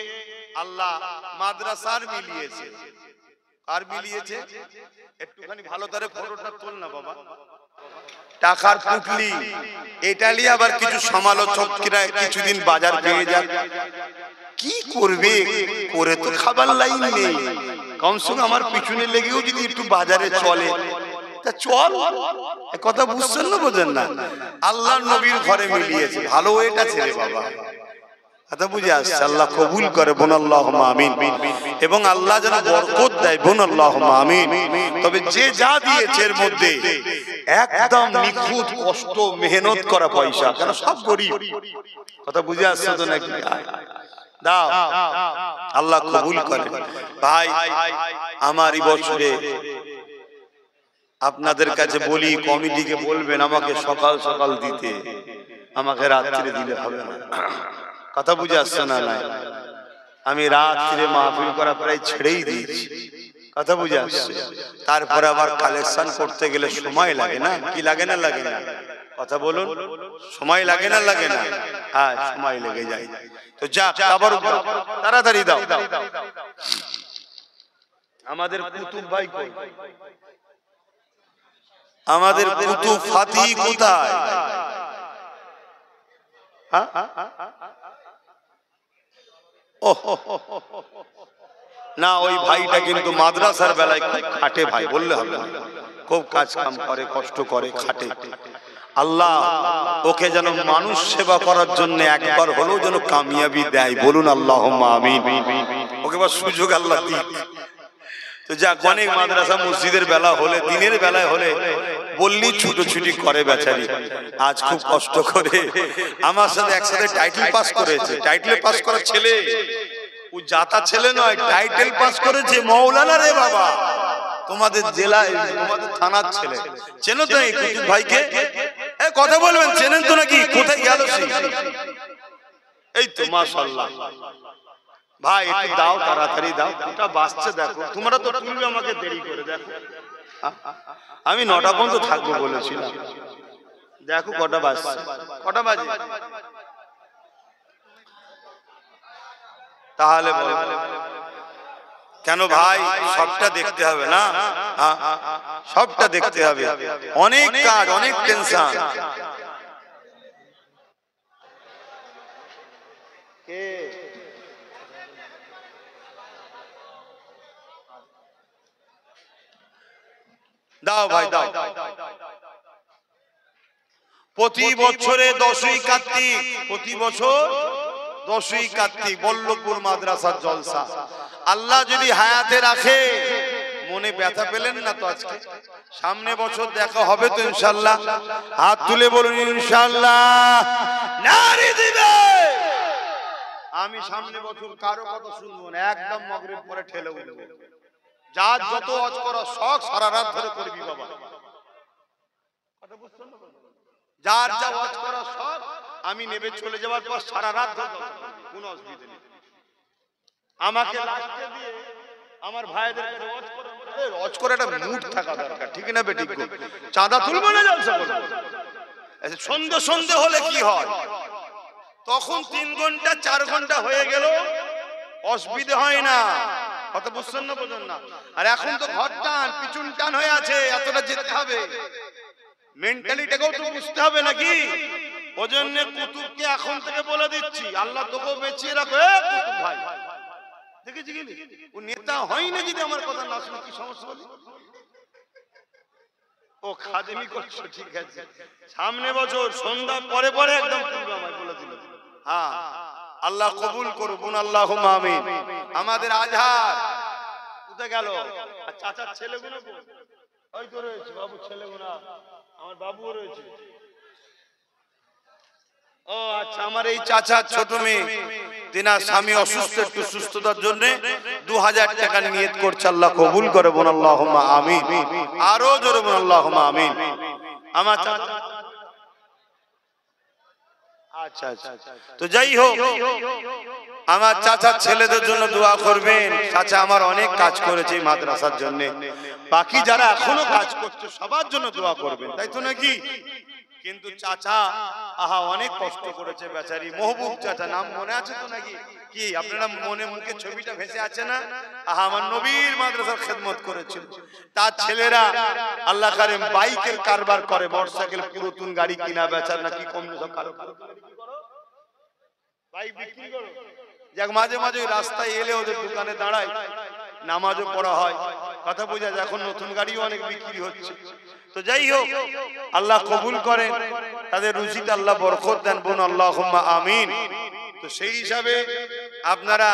আল্লাহ মাদ্রাসার মিলিয়েছে। আর মিলিয়েছে একটুখানি ভালো করে ফটোটা তোল না বাবা। টাকার পুটলি এটা নিয়ে আবার কিছু সমালোচকরা কিছুদিন বাজার পেয়ে যাক, কি করবে করে তো খাবার লাইন নেই। কমসে কম আমার পিছনে লেগেও যদি একটু বাজারে চলে তা চল। কথা বুঝছেন না, বোঝেন না? আল্লাহ নবীর ঘরে মিলিয়েছে, ভালো এটা ছেলে বাবা। কথা বুঝে আসছে? আল্লাহ কবুল করে, বোন আল্লাহুম্মা আমিন। এবং আল্লাহ যেন বরকত দেয়, বোন আল্লাহুম্মা আমিন। তবে যে যা দিয়েছে এর মধ্যে একদম নিখুঁত কষ্ট মেহনত করা পয়সা, কেন সব গরিব। কথা বুঝে আসছে তো নাকি? দাও, আল্লাহ কবুল করে। ভাই আমার এই বছরে আপনাদের কাছে বলি, কমিটিকে বলবেন আমাকে সকাল সকাল দিতে, আমাকে রাত্রে দিলে হবে না। কথা বুঝে আসছে না? নাই, আমি রাত্রে মাহফিল করা প্রায় ছেড়েই দিয়েছি। কথা বুঝে আসছে? তারপরে আবার কালেকশন করতে গেলে সময় লাগে না? কি লাগে না? লাগে না? কথা বলুন, সময় লাগে না? লাগে না? হ্যাঁ, সময় লেগে যায়। তো যাক, তাড়াতাড়ি দাও। আমাদের কুতুব ভাই কই? আমাদের কুতুব ফাতিহ কোথায়? না, ওই ভাইটা কিন্তু মাদ্রাসার বেলায় খুব খাটে ভাই, বললে হবে না, খুব কাজ কাম করে, কষ্ট করে, খাটে। আল্লাহ ওকে যেন মানুষ সেবা করার জন্য একবার হলেও যেন কামিয়াবি দেয়, বলুন আল্লাহুম্মা আমিন। ওকে বা সুযোগ আল্লাহ দিক। তো যাক, অনেক মাদ্রাসা মসজিদের বেলা হলে, দিনের বেলায় হলে বললি ছুটোছুটি করে বেচারি। আজ খুব কষ্ট করে আমার সাথে একসাথে টাইটেল পাস করেছে। টাইটেল পাস করা ছেলে, ও জাতা ছেলে নয়, টাইটেল পাস করেছে মাওলানা রে বাবা, তোমাদের জেলায়, তোমাদের থানার ছেলে। চেনো তো এই কুতুব ভাইকে? কথা বলবেন, চেনেন তো নাকি? কোথায় গেল সে? এই তো মাশাআল্লাহ ভাই, একটু দাও, তাড়াতাড়ি দাও, ওটা বাসছে দেখো। তোমরা তো তুলবে, আমাকে দেরি করে দেখো। আমি 9টা পর্যন্ত থাকবো বলেছিলাম, দেখো কটা বাজছে, কটা বাজে। তাহলে কেন ভাই, সবটা দেখতে হবে না? সবটা দেখতে হবে, অনেক কাজ, অনেক টেনশন। দাও ভাই দাও। প্রতি বছরে 10ই কার্তিক, প্রতি বছর 10ই কার্তিক বল্লভপুর মাদ্রাসার জলসা। আল্লাহ যদি হায়াতে রাখে, মনে ব্যথা পেলেন না তো আজকে, সামনে বছর দেখা হবে তো ইনশাআল্লাহ। হাত তুলে বলুন ইনশাআল্লাহ। নারে দিবে। আমি সামনে বছর কারো কথা শুনবো না, একদম মাগরিব পরে ঠেলে উঠবো। যার যত ওয়াজ করা শখ সারা রাত ধরে করবি বাবা, কথা বুঝছেন না? যার যা ওয়াজ করা শখ, আমি নেবে চলে যাওয়ার পর সারা রাত ধরে কোনো অসুবিধা নেই। আমাকে লাস্টে দিয়ে আমার ভাইদের কাছে ওয়াজ করে একটা মুড থাকা দরকার, ঠিক না বেটি? চাঁদা তুলবো না, জলসা করবো। সন্ধ্যে সন্ধ্যে হলে কি হয়, তখন 3 ঘন্টা 4 ঘন্টা হয়ে গেল, অসুবিধা হয় না, কথা বুঝছেন না? বোঝেন না? আর এখন তো ঘর টান পিছন টান হয়ে আছে, এতটা যেতে হবে, মেন্টালিটাকেও তো বুঝতে হবে নাকি? ওজন্য কুতুবকে এখন থেকে বলে দিচ্ছি, আল্লাহ তোকেও বেঁচিয়ে রাখো। কুতুব ভাই দেখেছি কি, ও নেতা হয় না, যদি আমার কথা না শুনে কি সমস্যা হবে? ও খাদেমি করছো, ঠিক আছে, সামনে বছর সন্ধ্যা পরে পরে একদম তুলবে, আমায় বলে দিল। হ্যাঁ, আল্লাহ কবুল করুন, আল্লাহুম্মা আমিন। আমাদের আজহার কোথায় গেল? আর চাচার ছেলেগুলো ওই তো রয়েছে, বাবু ছেলেগুলো, আমার বাবুও রয়েছে। ও আচ্ছা, আমার এই চাচার ছোট মেয়ে, তিনার স্বামী অসুস্থ, একটু সুস্থতার জন্য 2000 টাকা নিয়ত করছে, আল্লাহ কবুল করে, বলুন আল্লাহুম্মা আমিন। আরো জোরে বলুন আল্লাহুম্মা আমিন। আমার চাচা, আচ্ছা আচ্ছা, তো যাই হোক, আমার চাচার ছেলেদের জন্য দোয়া করবেন। চাচা আমার অনেক কাজ করেছে মাদ্রাসার জন্য, বাকি যারা এখনো কাজ করছে সবার জন্য দোয়া করবেন, তাই তো নাকি? কিন্তু চাচা আহা অনেক কষ্ট করেছে বেচারি। মহবুব চাচা, নাম মনে আছে তো নাকি? কি আপনারা মনে মুখে ছবিটা ভেসে আছে না? আহা আমার নবীর মাদ্রাসার খেদমত করেছিল। তার ছেলেরা আল্লাহ কারিম বাইকের কারবার করে, মোটরসাইকেল, পুরাতন গাড়ি কিনা বেচার নাকি কম সব কারো বাইক বিক্রি করো। যাক, মাঝে মাঝে রাস্তায় এলে ওদের দোকানে দাঁড়ায়, নামাজও পড়া হয়, কথা বোঝা যায়। এখন নতুন গাড়িও অনেক বিক্রি হচ্ছে। তো যাই হোক, আল্লাহ কবুল করেন, তাদের রুজিতে আল্লাহ বরকত দেন, বোন আল্লাহুম্মা আমিন। তো সেই হিসাবে আপনারা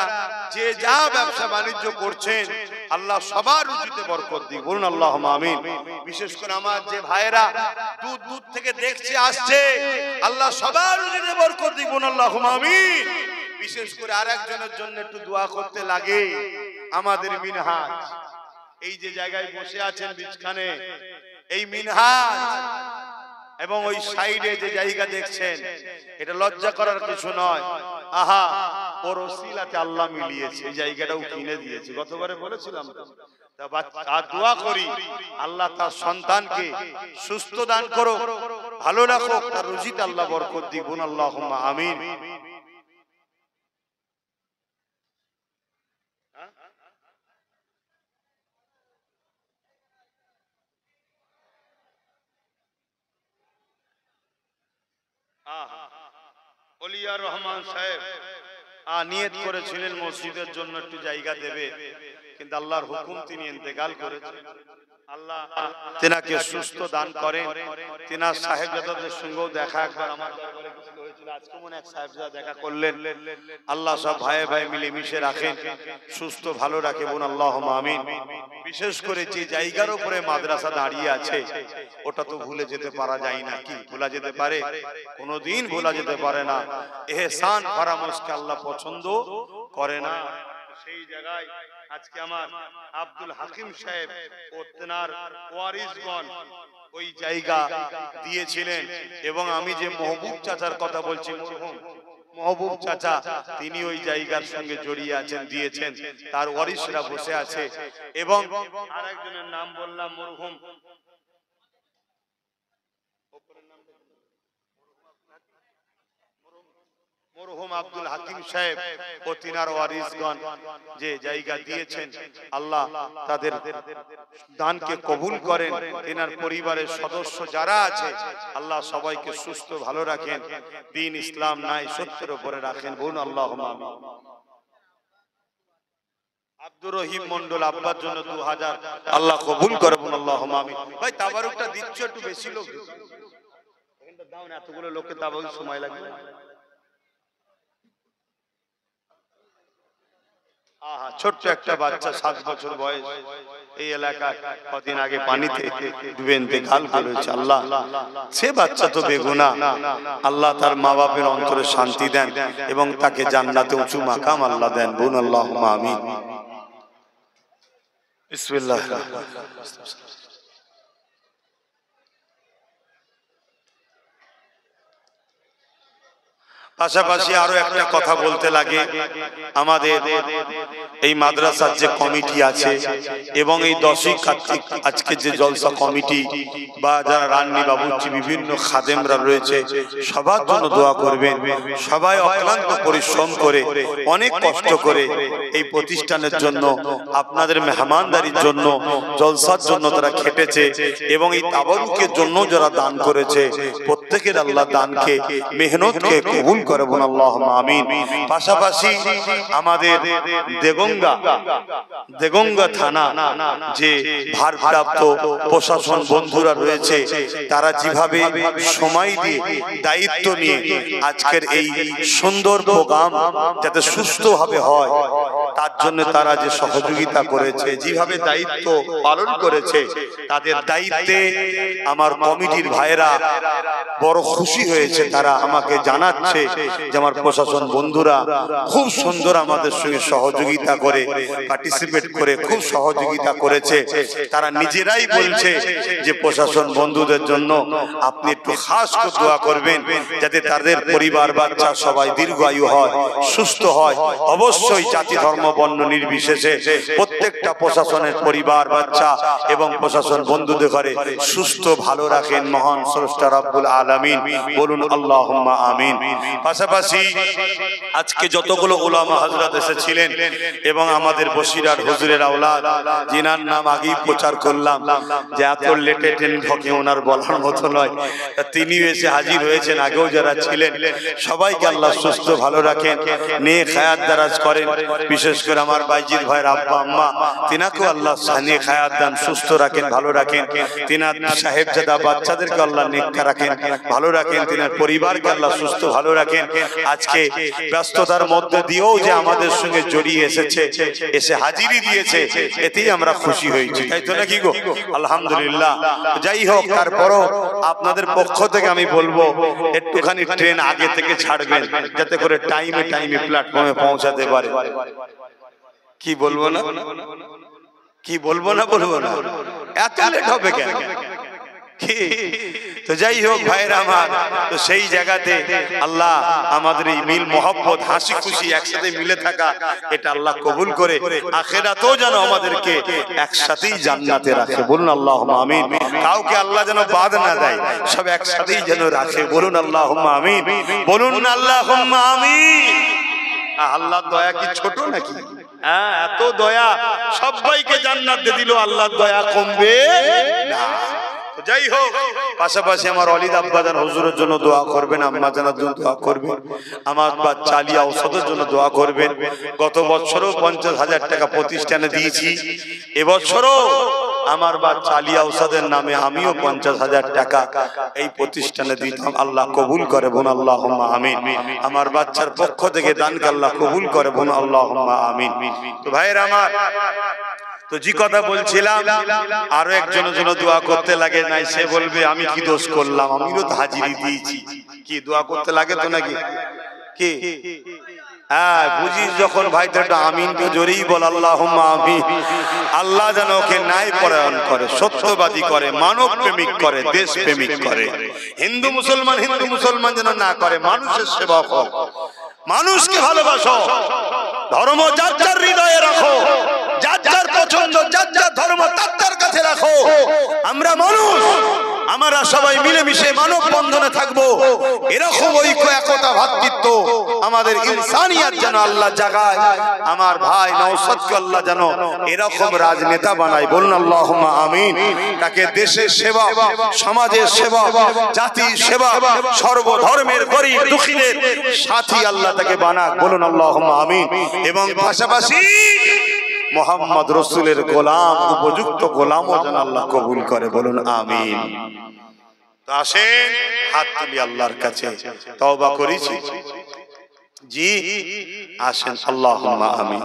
যে যা ব্যবসা বাণিজ্য করছেন, আল্লাহ সবার রুজিতে বরকত দিক, বলুন আল্লাহুম্মা আমিন। বিশেষ করে আমার যে ভাইরা দূর দূর থেকে দেখছে আসছে, আল্লাহ সবার রুজিতে বরকত দিক, বলুন আল্লাহুম্মা আমিন। বিশেষ করে আরেকজনের জন্য একটু দোয়া করতে লাগে, আমাদের মিনহাজ, এই যে জায়গায় বসে আছেন বিছখানে, এই মিনহাজ এবং ওই সাইডে যে জায়গা দেখছেন, এটা লজ্জা করার কিছু নয়। আহা, ওর ওসিলাতে আল্লাহ মিলিয়েছে, এই জায়গাটাও কিনে দিয়েছে, গতবারে বলেছিলাম। আর দোয়া করি আল্লাহ তার সন্তানকে সুস্থ দান করো, ভালো রাখো, তার রুজিতে আল্লাহ বরকত দিক, বলুন আল্লাহুম্মা আমিন। ওলিয়ার রহমান সাহেব নিয়ত করেছিলেন মসজিদের জন্য একটু জায়গা দেবে, কিন্তু আল্লাহর হুকুম তিনি ইন্তেকাল করেছেন। আল্লাহ তেনাকে সুস্থ দান করেন। তেনার সাহেবজাদাদের সঙ্গেও দেখা একবার আমার দরবারে হয়েছিল, আজকে মনে এক সাহেবজাদা দেখা করলেন। আল্লাহ সব ভাই ভাই মিলে মিশে রাখেন, সুস্থ ভালো রাখে, বোন আল্লাহুম্মা আমিন। বিশেষ করে যে জায়গার উপরে মাদ্রাসা দাঁড়িয়ে আছে ওটা তো ভুলে যেতে পারা যায় না। কি ভোলা যেতে পারে? কোনোদিন ভোলা যেতে পারে না। এহসান ফারামোশকে আল্লাহ পছন্দ করে না। সেই জায়গায় আজকে আমার আব্দুল হাকিম সাহেব ও তেনার ওয়ারিসগণ ওই জায়গা দিয়েছিলেন, এবং আমি যে মহবুব চাচার কথা বলছি, মহবুব চাচা তিনি ওই জায়গার সঙ্গে জড়িয়ে আছেন, দিয়েছেন, তার ওয়ারিসরা বসে আছে। এবং আরেকজনের নাম বললাম মরহুম, মরহুম আব্দুল হাকিম সাহেব ও তিনার ওয়ারিসগণ যে জায়গা দিয়েছেন, আল্লাহ তাদের দানকে কবুল করেন। তিনার পরিবারের সদস্য যারা আছে আল্লাহ সবাইকে সুস্থ ভালো রাখেন, দ্বীন ইসলাম নাই সত্যের উপরে রাখেন, বলুন আল্লাহুম্মা আমিন। আব্দুর রহিম মন্ডল আব্বার জন্য 2000 আল্লাহ কবুল করে, বলুন আল্লাহুম্মা আমিন। ভাই তাবারুকটা দিচ্ছ একটু বেশি লোক দাও না, এতগুলো লোককে তাবারুক সময় লাগবে। ছোট্ট একটা বাচ্চা 7 বছর বয়স, এই এলাকায় কদিন আগে পানিতে ডুবে ইন্তেকাল করেছে। আল্লাহ সে বাচ্চা তো বেগুনাহ, আল্লাহ তার মা বাপের অন্তরে শান্তি দেন এবং তাকে জান্নাতে উঁচু মাকাম আল্লাহ দেন, বলুন আল্লাহুম্মা আমিন। বিসমিল্লাহির রহমানির রহিম। পাশাপাশি আরো একটা কথা বলতে লাগে, আমাদের এই মাদ্রাসার যে কমিটি আছে এবং এই 10ই কার্তিক আজকে যে জলসা কমিটি বা যারা রান্নি বাবুর্চি বিভিন্ন খাদেমরা রয়েছে, সবার জন্য দোয়া করবেন। সবাই অক্লান্ত পরিশ্রম করে অনেক কষ্ট করে এই প্রতিষ্ঠানের জন্য, আপনাদের মেহমানদারির জন্য, জলসার জন্য তারা খেটেছে, এবং এই তাবারুকের জন্য যারা দান করেছে, প্রত্যেকের আল্লাহ দানকে মেহনতকে কবুল করে, বলুন আল্লাহুম্মা আমিন। পাশাপাশি আমাদের দেগঙ্গা থানা যে ভারপ্রাপ্ত প্রশাসন বন্ধুরা রয়েছে, তারা যেভাবে সময় দিয়ে দায়িত্ব নিয়ে আজকের এই সুন্দর প্রোগ্রাম যাতে সুস্থভাবে হয় তার জন্য তারা যে সহযোগিতা করেছে, যেভাবে দায়িত্ব পালন করেছে, তাদের দায়িত্বে আমার কমিটির ভাইরা বড় খুশি হয়েছে। তারা আমাকে জানাচ্ছে যে আমার প্রশাসন বন্ধুরা খুব সুন্দর আমাদের সঙ্গে সহযোগিতা করে, পার্টিসিপেট করে খুব সহযোগিতা করেছে। তারা নিজেরাই বলছে যে প্রশাসন বন্ধুদের জন্য আপনি একটু খাস করে দোয়া করবেন, যাতে তাদের পরিবার বাচ্চা সবাই দীর্ঘায়ু হয়, সুস্থ হয়। অবশ্যই জাতি ধর্ম বর্ণ নির্বিশেষে প্রত্যেকটা প্রশাসনের পরিবার বাচ্চা এবং প্রশাসন বন্ধুদের ঘরে সুস্থ ভালো রাখেন মহান স্রষ্টা রব্বুল আলামিন, বলুন আল্লাহুম্মা আমিন। পাশাপাশি আজকে যতগুলো উলামা হযরত এসেছিলেন এবং আমাদের বসিরহাট হুজুরের আওলাদ, যিনার নাম আগেই প্রচার করলাম যে এত লেটে ট্রেন ঢোকে ওনার বলার মতো নয়, তিনি এসে হাজির হয়েছেন। আগেও যারা ছিলেন সবাইকে আল্লাহ সুস্থ ভালো রাখেন, নেক হায়াত দারাজ করেন। বিশেষ করে আমার বাইজির ভাইয়ের আব্বা আম্মা, তিনাকেও আল্লাহ নেক হায়াত দান, সুস্থ রাখেন, ভালো রাখেন। তিনার সাহেবজাদা বাচ্চাদেরকে আল্লাহ নেককার রাখেন, ভালো রাখেন। তিনার পরিবারকে আল্লাহ সুস্থ ভালো রাখেন। আজকে ব্যস্ততার মধ্যে দিয়েও যে আমাদের সঙ্গে জড়িয়ে এসেছে, এসে হাজিরি দিয়েছে, এতেই আমরা খুশি হয়েছি, তাই তো নাকি গো? আলহামদুলিল্লাহ। যাই হোক, তারপরও আপনাদের পক্ষ থেকে আমি বলবো একটুখানি ট্রেন আগে থেকে ছাড়বেন, যাতে করে টাইমে টাইমে প্ল্যাটফর্মে পৌঁছাতে পারে। কি বলবো না, কি বলবো না, বলবো না, এত লেট হবে কেন? তো যাই হোক ভাইরা আমার, তো সেই জায়গাতে আল্লাহ আমাদের এই মিল মহব্বত হাসি খুশি একসাথে মিলে থাকা, এটা আল্লাহ কবুল করে আখিরাতেও যেন আমাদেরকে একসাথেই জান্নাতে রাখে, বলুন আল্লাহুম্মা আমিন। কাউকে আল্লাহ যেন বাদ না দেয়, সব একসাথেই যেন রাখে, বলুন আল্লাহুম্মা আমিন, বলুন আল্লাহুম্মা আমিন। আল্লাহর দয়া কি ছোট নাকি? হ্যাঁ, এত দয়া, সবাইকে জান্নাত দিয়ে দিল, আল্লাহর দয়া কমবে না। যাই হোক, পাশাপাশি আমার অলিদ আব্বাজান হুজুরের জন্য দোয়া করবেন, আম্মা জানার জন্য দোয়া করবেন, আমার বাচ্চা আলিয়া ঔষধের জন্য দোয়া করবেন। গত বছরও 50,000 টাকা প্রতিষ্ঠানে দিয়েছি, এবছরও আমার বাচ্চা আলিয়া ঔষধের নামে আমিও 50,000 টাকা এই প্রতিষ্ঠানে দিতাম। আল্লাহ কবুল করে বোন, আল্লাহুম্মা আমিন। আমার বাচ্চার পক্ষ থেকে দানকে আল্লাহ কবুল করে বোন, আল্লাহুম্মা আমিন। তো ভাইরা আমার, তো যে কথা বলছিলাম, আরো একজনের জন্য দোয়া করতে লাগে নাই, সে বলবে আমি কি দোষ করলাম, আমিও তো হাজিরি দিয়েছি। কি দোয়া করতে লাগে তো নাকি? কি হ্যাঁ বুঝিস যখন ভাই, তো আমিন তো জোরেই বল, আল্লাহুম্মা আমিন। আল্লাহ যেন ওকে ন্যায় পরায়ণ করে, সত্যবাদী করে, মানব প্রেমিক করে, দেশ প্রেমিক করে। হিন্দু মুসলমান যেন না করে, মানুষের সেবক হোক, মানুষকে ভালোবাসো, ধর্ম যার যার হৃদয়ে রাখো, যার যার পছন্দ, যার যার ধর্ম তার তার কাছে রাখো। আমরা মানুষ, আমরা সবাই মিলেমিশে মানব বন্ধনে থাকবো। এরকম ঐক্য, একতা, ভ্রাতৃত্ব আমাদের ইনসানিয়াত যেন আল্লাহ জাগায়। আমার ভাই নওশাদকে আল্লাহ যেন এরকম রাজনেতা বানায়, বলুন আল্লাহুম্মা আমিন। তাকে দেশের সেবা, সমাজের সেবা, জাতির সেবা, সর্বধর্মের গরীব দুঃখীদের সাথী আল্লাহ তাকে বানাক, বলুন আল্লাহুম্মা আমিন। এবং পাশাপাশি মোহাম্মদ রসুলের গোলাম, উপযুক্ত গোলামও যেন আল্লাহ কবুল করে, বলুন আমিন। তো আসেন হাত তুলি আল্লাহর কাছে, তওবা করেছি জি, আসেন আল্লাহুম্মা আমিন।